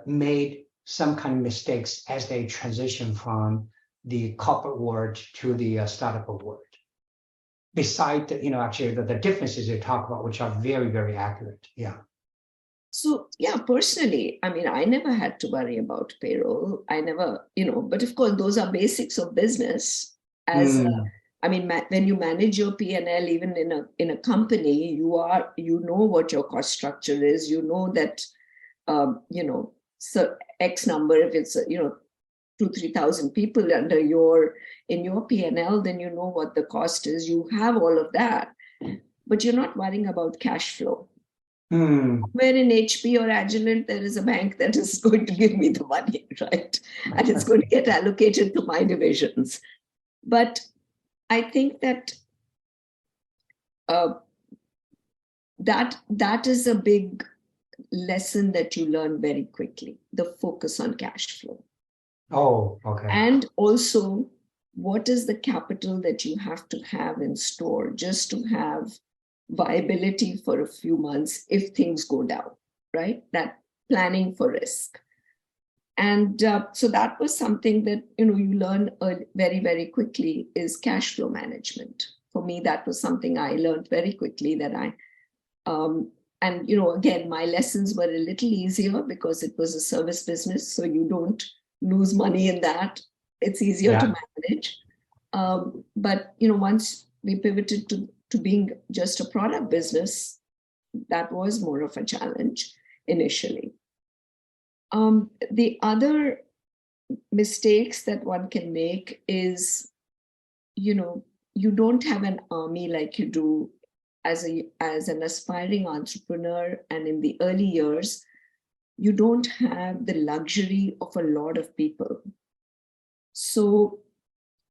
made some kind of mistakes as they transition from the corporate world to the startup world? Besides, actually the differences you talk about, which are very, very accurate. Yeah. So yeah, personally, I mean, I never had to worry about payroll. I never, but of course, those are basics of business. When you manage your P&L, even in a company, you know what your cost structure is. You know that, so X number, if it's 2,000-3,000 people in your P&L, then you know what the cost is. You have all of that, but you're not worrying about cash flow. Where in HP or Agilent, there is a bank that is going to give me the money, right? And it's going to get allocated to my divisions. But I think that that is a big lesson that you learn very quickly, the focus on cash flow. Oh, okay. And also, what is the capital that you have to have in store just to have viability for a few months if things go down, right? That planning for risk. And so that was something that, you learn very, very quickly is cash flow management. For me, that was something I learned very quickly that again, my lessons were a little easier because it was a service business. So you don't lose money in that. It's easier to manage. But, once we pivoted to being just a product business, that was more of a challenge initially. The other mistakes that one can make is, you don't have an army like you do as an aspiring entrepreneur. And in the early years, you don't have the luxury of a lot of people. So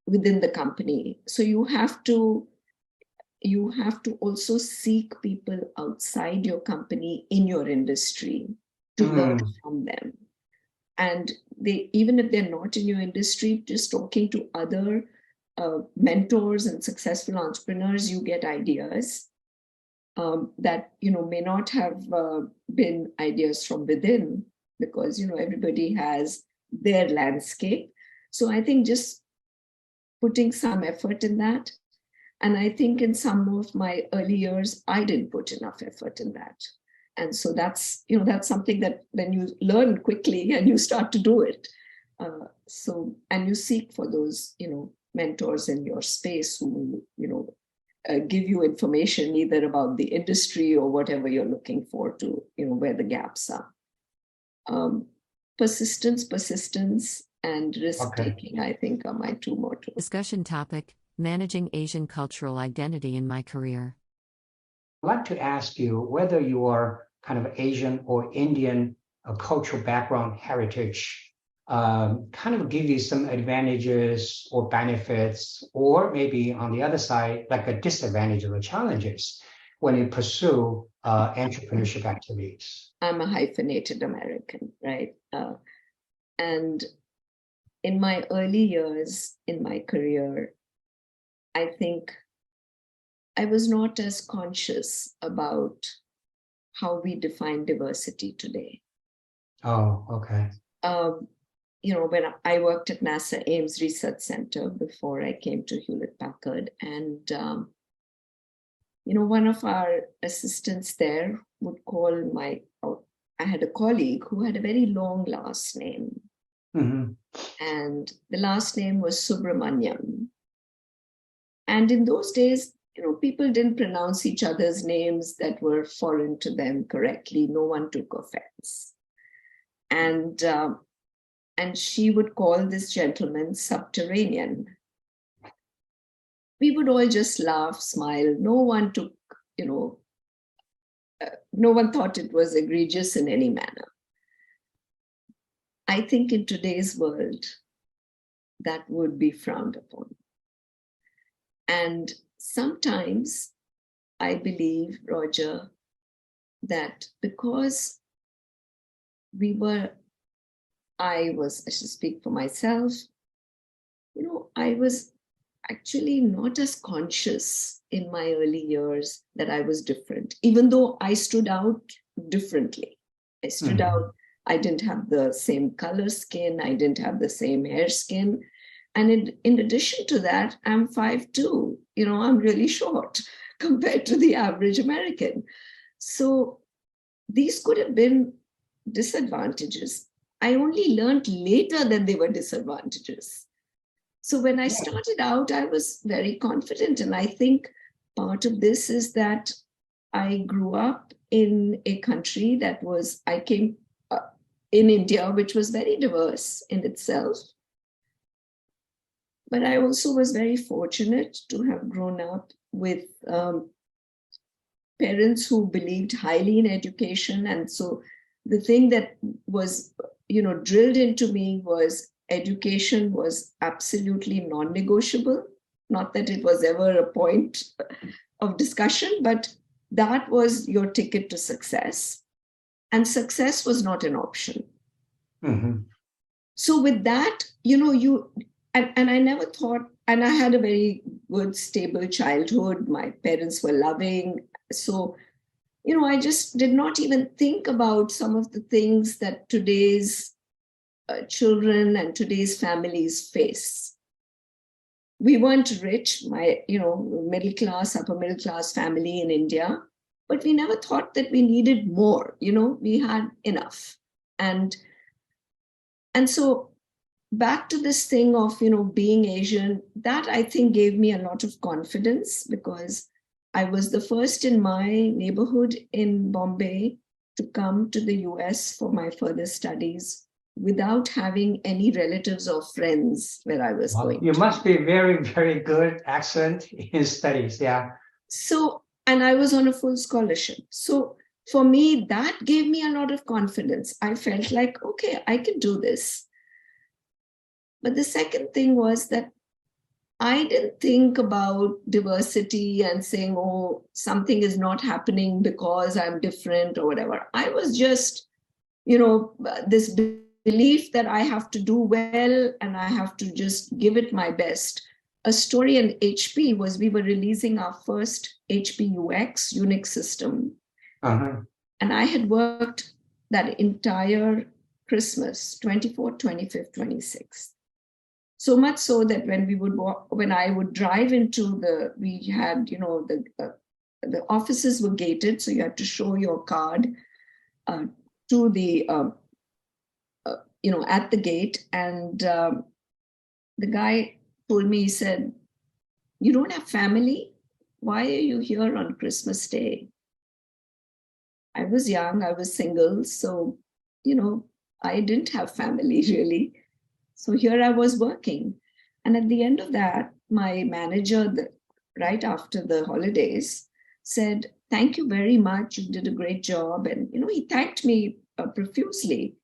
within the company, so you have to also seek people outside your company in your industry to learn from them. And even if they're not in your industry, just talking to other mentors and successful entrepreneurs, you get ideas that may not have been ideas from within, because everybody has their landscape. So I think just putting some effort in that. And I think in some of my early years, I didn't put enough effort in that. And so that's something that then you learn quickly and you start to do it. And you seek for those, mentors in your space who, give you information either about the industry or whatever you're looking for to, where the gaps are. Persistence, and risk-taking, I think, are my two mottos. Discussion topic: managing Asian cultural identity in my career. I'd like to ask you whether your kind of Asian or Indian cultural background heritage kind of give you some advantages or benefits, or maybe on the other side, like a disadvantage or challenges when you pursue entrepreneurship activities. I'm a hyphenated American, right? And in my early years in my career, I think I was not as conscious about how we define diversity today. Oh, okay. When I worked at NASA Ames Research Center before I came to Hewlett Packard, and one of our assistants there would call I had a colleague who had a very long last name. And the last name was Subramaniam. And in those days, people didn't pronounce each other's names that were foreign to them correctly. No one took offense. And she would call this gentleman Subterranean. We would all just laugh, smile. No one took, no one thought it was egregious in any manner. I think in today's world, that would be frowned upon. And sometimes I believe, Roger, that because I should speak for myself, I was actually not as conscious in my early years that I was different, even though I stood out differently. I stood out. I didn't have the same color skin. I didn't have the same hair skin. And in addition to that, I'm 5'2". I'm really short compared to the average American. So these could have been disadvantages. I only learned later that they were disadvantages. So when I started out, I was very confident. And I think part of this is that I grew up in a country I came in India, which was very diverse in itself. But I also was very fortunate to have grown up with parents who believed highly in education. And so the thing that was, drilled into me was education was absolutely non-negotiable. Not that it was ever a point of discussion, but that was your ticket to success. And success was not an option. Mm-hmm. So with that, and I never thought, and I had a very good, stable childhood. My parents were loving. So, I just did not even think about some of the things that today's children and today's families face. We weren't rich, middle class, upper middle class family in India, but we never thought that we needed more. We had enough. And so back to this thing of, being Asian, that I think gave me a lot of confidence, because I was the first in my neighborhood in Bombay to come to the US for my further studies without having any relatives or friends where I was going. You must be very, very good accent in studies, yeah. So, and I was on a full scholarship. So for me, that gave me a lot of confidence. I felt like, okay, I can do this. But the second thing was that I didn't think about diversity and saying, oh, something is not happening because I'm different or whatever. I was just, this belief that I have to do well and I have to just give it my best. A story in HP was we were releasing our first HP UX Unix system. Uh-huh. And I had worked that entire Christmas, 24th, 25th, 26th. So much so that when I would drive into we had, the offices were gated. So you had to show your card to the, at the gate. And the guy told me, he said, you don't have family? Why are you here on Christmas Day? I was young, I was single. So, I didn't have family really. So here I was working. And at the end of that, my manager, right after the holidays, said, thank you very much. You did a great job. And, he thanked me profusely.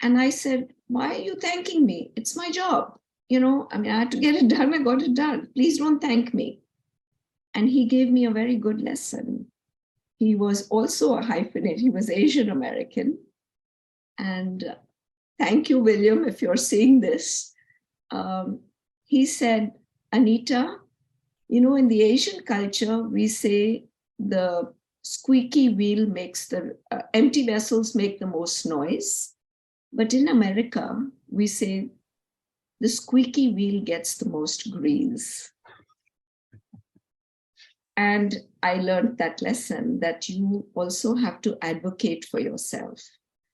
And I said, why are you thanking me? It's my job. I had to get it done. I got it done. Please don't thank me. And he gave me a very good lesson. He was also a hyphenate. He was Asian American. And thank you, William, if you're seeing this. He said, Anita, in the Asian culture, we say the squeaky wheel makes the empty vessels make the most noise. But in America, we say the squeaky wheel gets the most grease. And I learned that lesson, that you also have to advocate for yourself.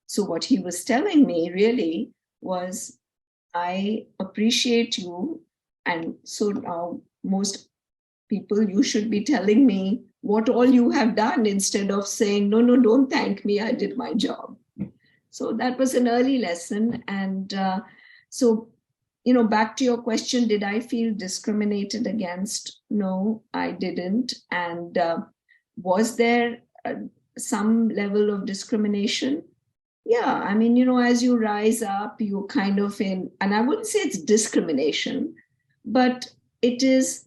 So what he was telling me really was, I appreciate you. And so now most people, you should be telling me what all you have done instead of saying, no, don't thank me. I did my job. So that was an early lesson. And so, back to your question, did I feel discriminated against? No, I didn't. And was there some level of discrimination? Yeah, I mean, as you rise up, you kind of and I wouldn't say it's discrimination, but it is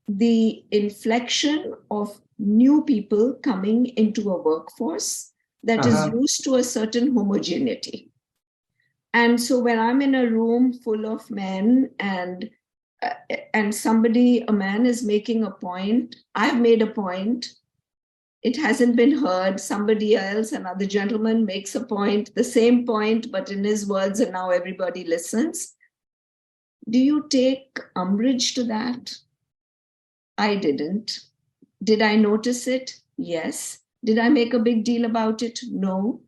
the inflection of new people coming into a workforce that is Uh-huh. used to a certain homogeneity. And so when I'm in a room full of men and somebody, a man is making a point, I've made a point, it hasn't been heard, somebody else, another gentleman makes a point, the same point, but in his words, and now everybody listens. Do you take umbrage to that? I didn't. Did I notice it? Yes. Did I make a big deal about it? No.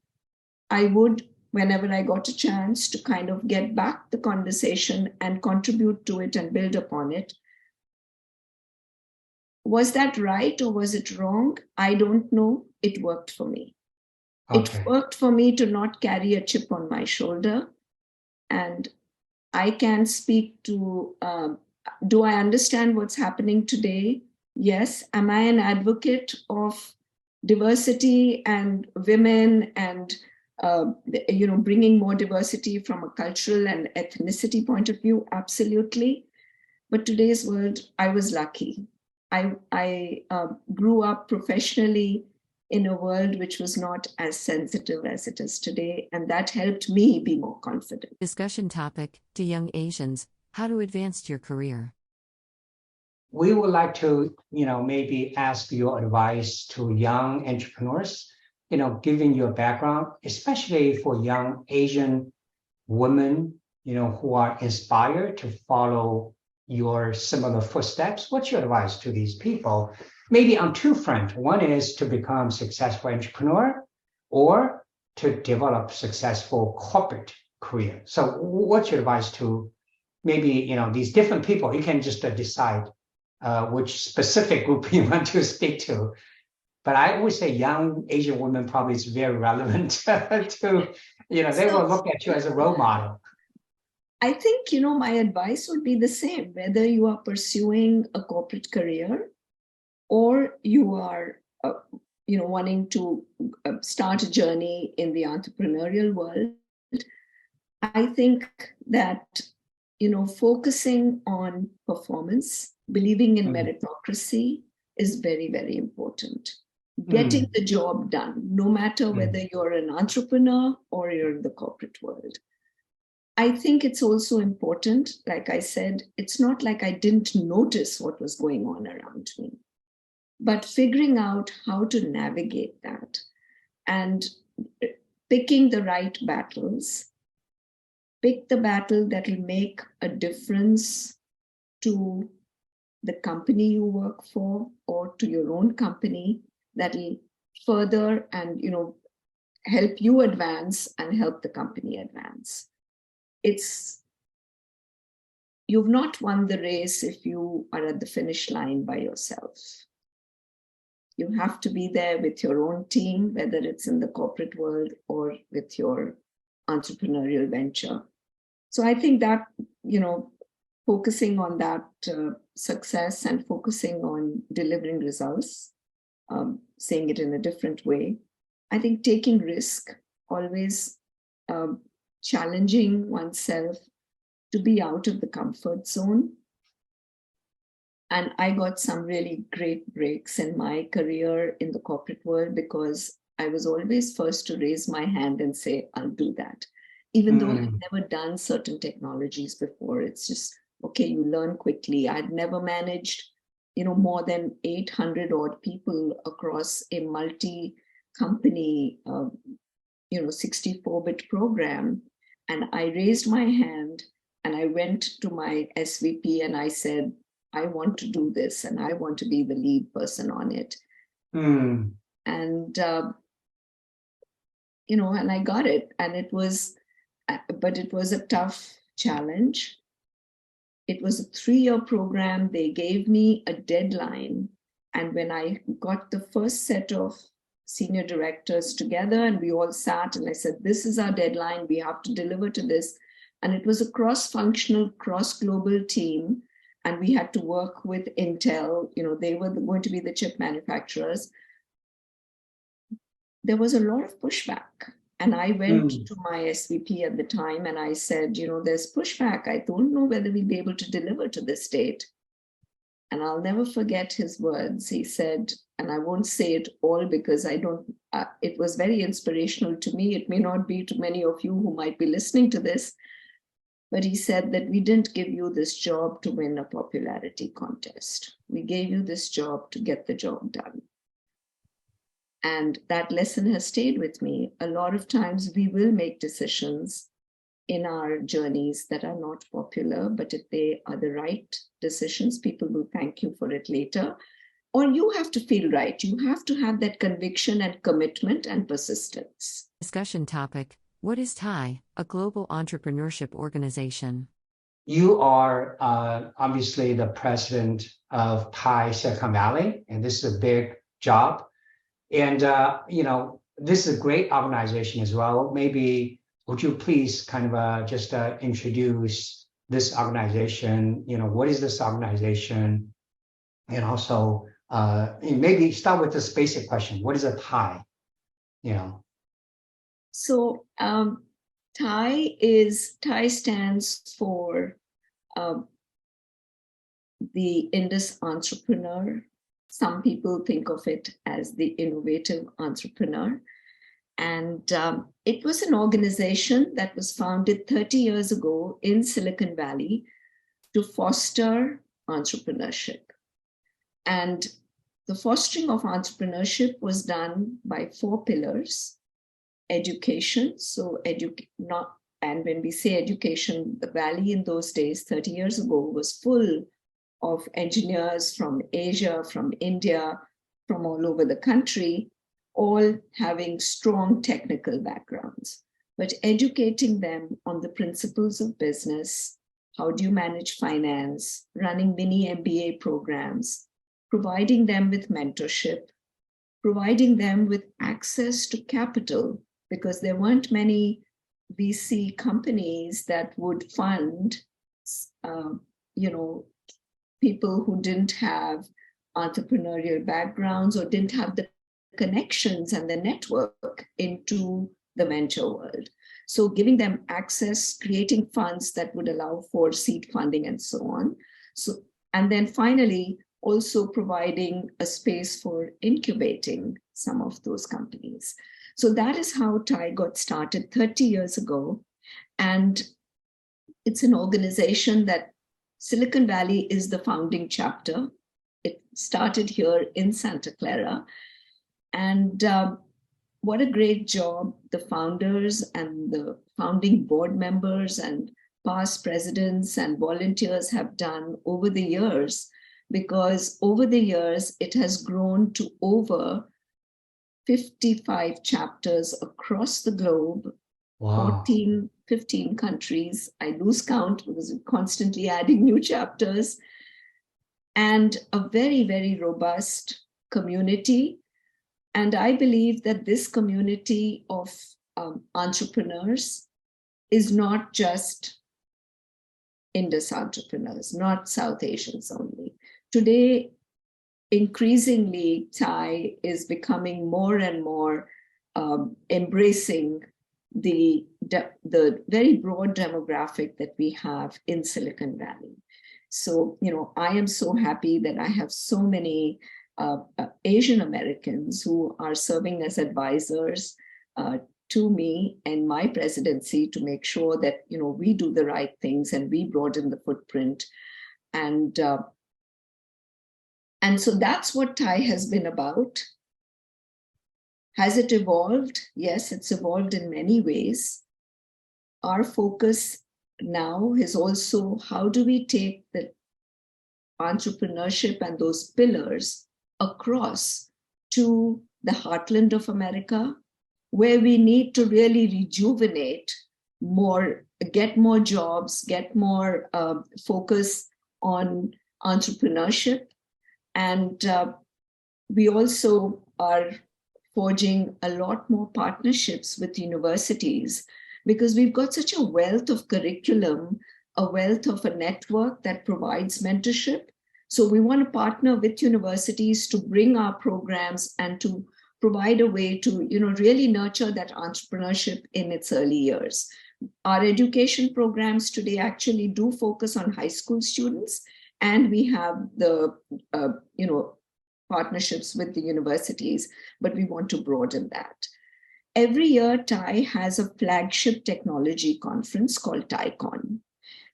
I would, whenever I got a chance, to kind of get back the conversation and contribute to it and build upon it. Was that right or was it wrong? I don't know. It worked for me. It Okay. worked for me to not carry a chip on my shoulder. And I can speak to, do I understand what's happening today? Yes. Am I an advocate of diversity and women and bringing more diversity from a cultural and ethnicity point of view? Absolutely. But today's world, I was lucky. I grew up professionally in a world which was not as sensitive as it is today, and that helped me be more confident. Discussion topic to young Asians: how to advance your career. We would like to, maybe ask your advice to young entrepreneurs, given your background, especially for young Asian women, who are inspired to follow your similar footsteps. What's your advice to these people? Maybe on two fronts. One is to become successful entrepreneur or to develop successful corporate career. So what's your advice to maybe, these different people? You can just decide which specific group you want to speak to. But I always say young Asian women probably is very relevant to, they will look at you as a role model. I think, my advice would be the same, whether you are pursuing a corporate career or you are, wanting to start a journey in the entrepreneurial world. I think that, focusing on performance, believing in meritocracy is very, very important. Getting the job done, no matter whether you're an entrepreneur or you're in the corporate world. I think it's also important, like I said, it's not like I didn't notice what was going on around me, but figuring out how to navigate that and picking the right battles. Pick the battle that will make a difference to the company you work for or to your own company that will further and help you advance and help the company advance. You've not won the race if you are at the finish line by yourself. You have to be there with your own team, whether it's in the corporate world or with your entrepreneurial venture. So I think that, focusing on that success and focusing on delivering results, saying it in a different way, I think taking risk, always challenging oneself to be out of the comfort zone. And I got some really great breaks in my career in the corporate world because I was always first to raise my hand and say, I'll do that. Even though I'd never done certain technologies before, it's just, okay, you learn quickly. I'd never managed, more than 800 odd people across a multi-company, 64-bit program. And I raised my hand and I went to my SVP and I said, I want to do this and I want to be the lead person on it. And, and I got it. And but it was a tough challenge. It was a 3-year program. They gave me a deadline. And when I got the first set of senior directors together and we all sat and I said, this is our deadline. We have to deliver to this. And it was a cross-functional, cross-global team. And we had to work with Intel. They were going to be the chip manufacturers. There was a lot of pushback. And I went to my SVP at the time and I said, there's pushback. I don't know whether we'll be able to deliver to this date. And I'll never forget his words. He said, and I won't say it all because it was very inspirational to me. It may not be to many of you who might be listening to this, but he said that we didn't give you this job to win a popularity contest. We gave you this job to get the job done. And that lesson has stayed with me. A lot of times we will make decisions in our journeys that are not popular, but if they are the right decisions, people will thank you for it later. Or you have to feel right. You have to have that conviction and commitment and persistence. Discussion topic: what is TiE, a global entrepreneurship organization? You are obviously the president of TiE Silicon Valley, and this is a big job. And, this is a great organization as well. Maybe would you please kind of just introduce this organization? What is this organization? And also, maybe start with this basic question: what is a TiE? So TiE stands for the Indus entrepreneur. Some people think of it as the innovative entrepreneur. And it was an organization that was founded 30 years ago in Silicon Valley to foster entrepreneurship. And the fostering of entrepreneurship was done by 4 pillars. Education. And when we say education, the Valley in those days, 30 years ago, was full of engineers from Asia, from India, from all over the country, all having strong technical backgrounds, but educating them on the principles of business. How do you manage finance, running mini MBA programs, providing them with mentorship, providing them with access to capital, because there weren't many VC companies that would fund, people who didn't have entrepreneurial backgrounds or didn't have the connections and the network into the venture world. So giving them access, creating funds that would allow for seed funding and so on. And then finally, also providing a space for incubating some of those companies. So that is how TiE got started 30 years ago. And it's an organization that Silicon Valley is the founding chapter. It started here in Santa Clara. And what a great job the founders and the founding board members and past presidents and volunteers have done over the years, because over the years, it has grown to over 55 chapters across the globe. Wow. 15 countries. I lose count because we're constantly adding new chapters, and a very, very robust community. And I believe that this community of entrepreneurs is not just Indus entrepreneurs, not South Asians only. Today, increasingly, TiE is becoming more and more embracing the very broad demographic that we have in Silicon Valley. So, I am so happy that I have so many Asian Americans who are serving as advisors to me and my presidency to make sure that, we do the right things and we broaden the footprint. And so that's what TiE has been about. Has it evolved? Yes, it's evolved in many ways. Our focus now is also how do we take the entrepreneurship and those pillars across to the heartland of America, where we need to really rejuvenate more, get more jobs, get more focus on entrepreneurship. And we also are forging a lot more partnerships with universities, because we've got such a wealth of curriculum, a wealth of a network that provides mentorship. So we want to partner with universities to bring our programs and to provide a way to, really nurture that entrepreneurship in its early years. Our education programs today actually do focus on high school students, and we have the, partnerships with the universities, but we want to broaden that. Every year, TiE has a flagship technology conference called TiECon.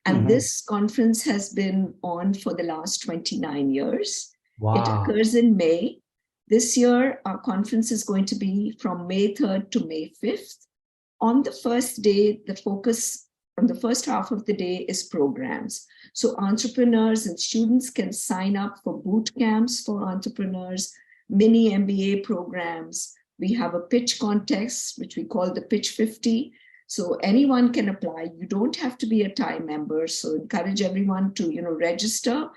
And this conference has been on for the last 29 years. Wow. It occurs in May. This year, our conference is going to be from May 3rd to May 5th. On the first day, the focus on the first half of the day is programs. So entrepreneurs and students can sign up for boot camps for entrepreneurs, mini MBA programs. We have a pitch contest, which we call the Pitch 50. So anyone can apply. You don't have to be a TiE member. So encourage everyone to, register.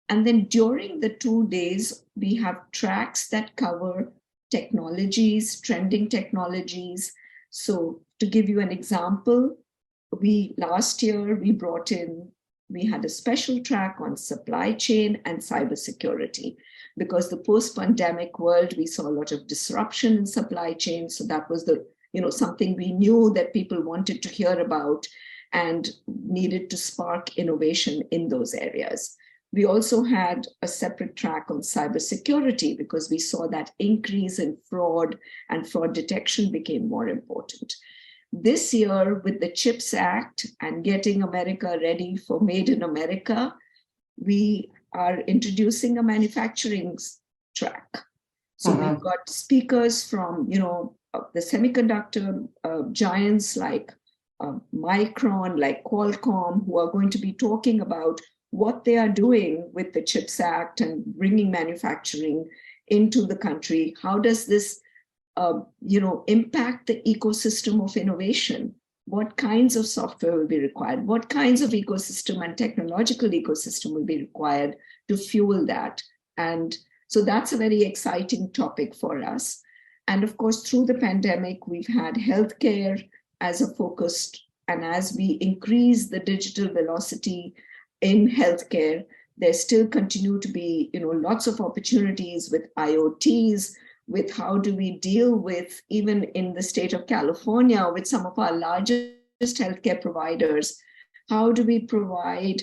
And then during the 2 days, we have tracks that cover technologies, trending technologies. So to give you an example, last year we had a special track on supply chain and cybersecurity, because the post-pandemic world, we saw a lot of disruption in supply chain. So that was something we knew that people wanted to hear about and needed to spark innovation in those areas. We also had a separate track on cybersecurity because we saw that increase in fraud, and fraud detection became more important. This year, with the CHIPS Act and getting America ready for Made in America, we are introducing a manufacturing track. So we've got speakers from, the semiconductor giants like Micron, like Qualcomm, who are going to be talking about what they are doing with the CHIPS Act and bringing manufacturing into the country. How does this, impact the ecosystem of innovation? What kinds of software will be required? What kinds of ecosystem and technological ecosystem will be required to fuel that? And so that's a very exciting topic for us. And of course, through the pandemic, we've had healthcare as a focus. And as we increase the digital velocity in healthcare, there still continue to be, lots of opportunities with IoTs, with how do we deal with, even in the state of California, with some of our largest healthcare providers, how do we provide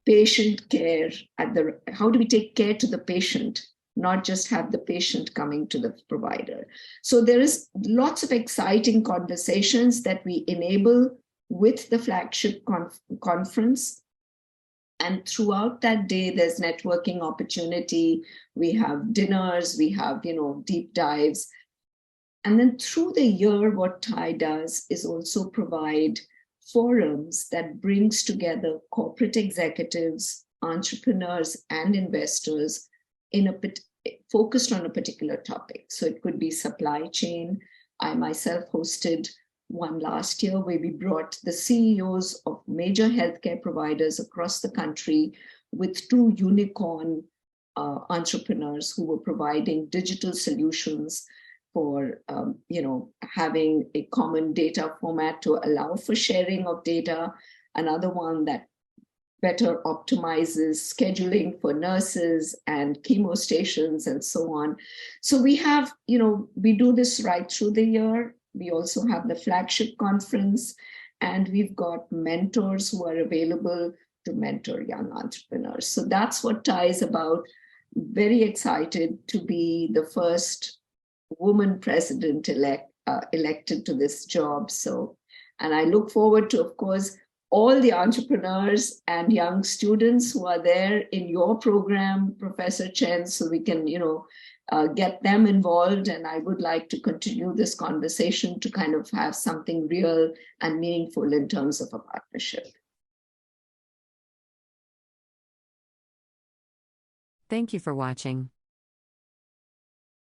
patient care how do we take care to the patient, not just have the patient coming to the provider? So there is lots of exciting conversations that we enable with the flagship conference. And throughout that day, there's networking opportunity. We have dinners, we have, deep dives. And then through the year, what TiE does is also provide forums that brings together corporate executives, entrepreneurs, and investors focused on a particular topic. So it could be supply chain. I myself hosted one last year where we brought the CEOs of major healthcare providers across the country with 2 unicorn entrepreneurs who were providing digital solutions for, having a common data format to allow for sharing of data. Another one that better optimizes scheduling for nurses and chemo stations and so on. So we have, we do this right through the year. We also have the flagship conference, and we've got mentors who are available to mentor young entrepreneurs. So that's what TiE is about. Very excited to be the first woman president elected to this job. So, and I look forward to, of course, all the entrepreneurs and young students who are there in your program, Professor Chen, so we can, get them involved. And I would like to continue this conversation to kind of have something real and meaningful in terms of a partnership. Thank you for watching.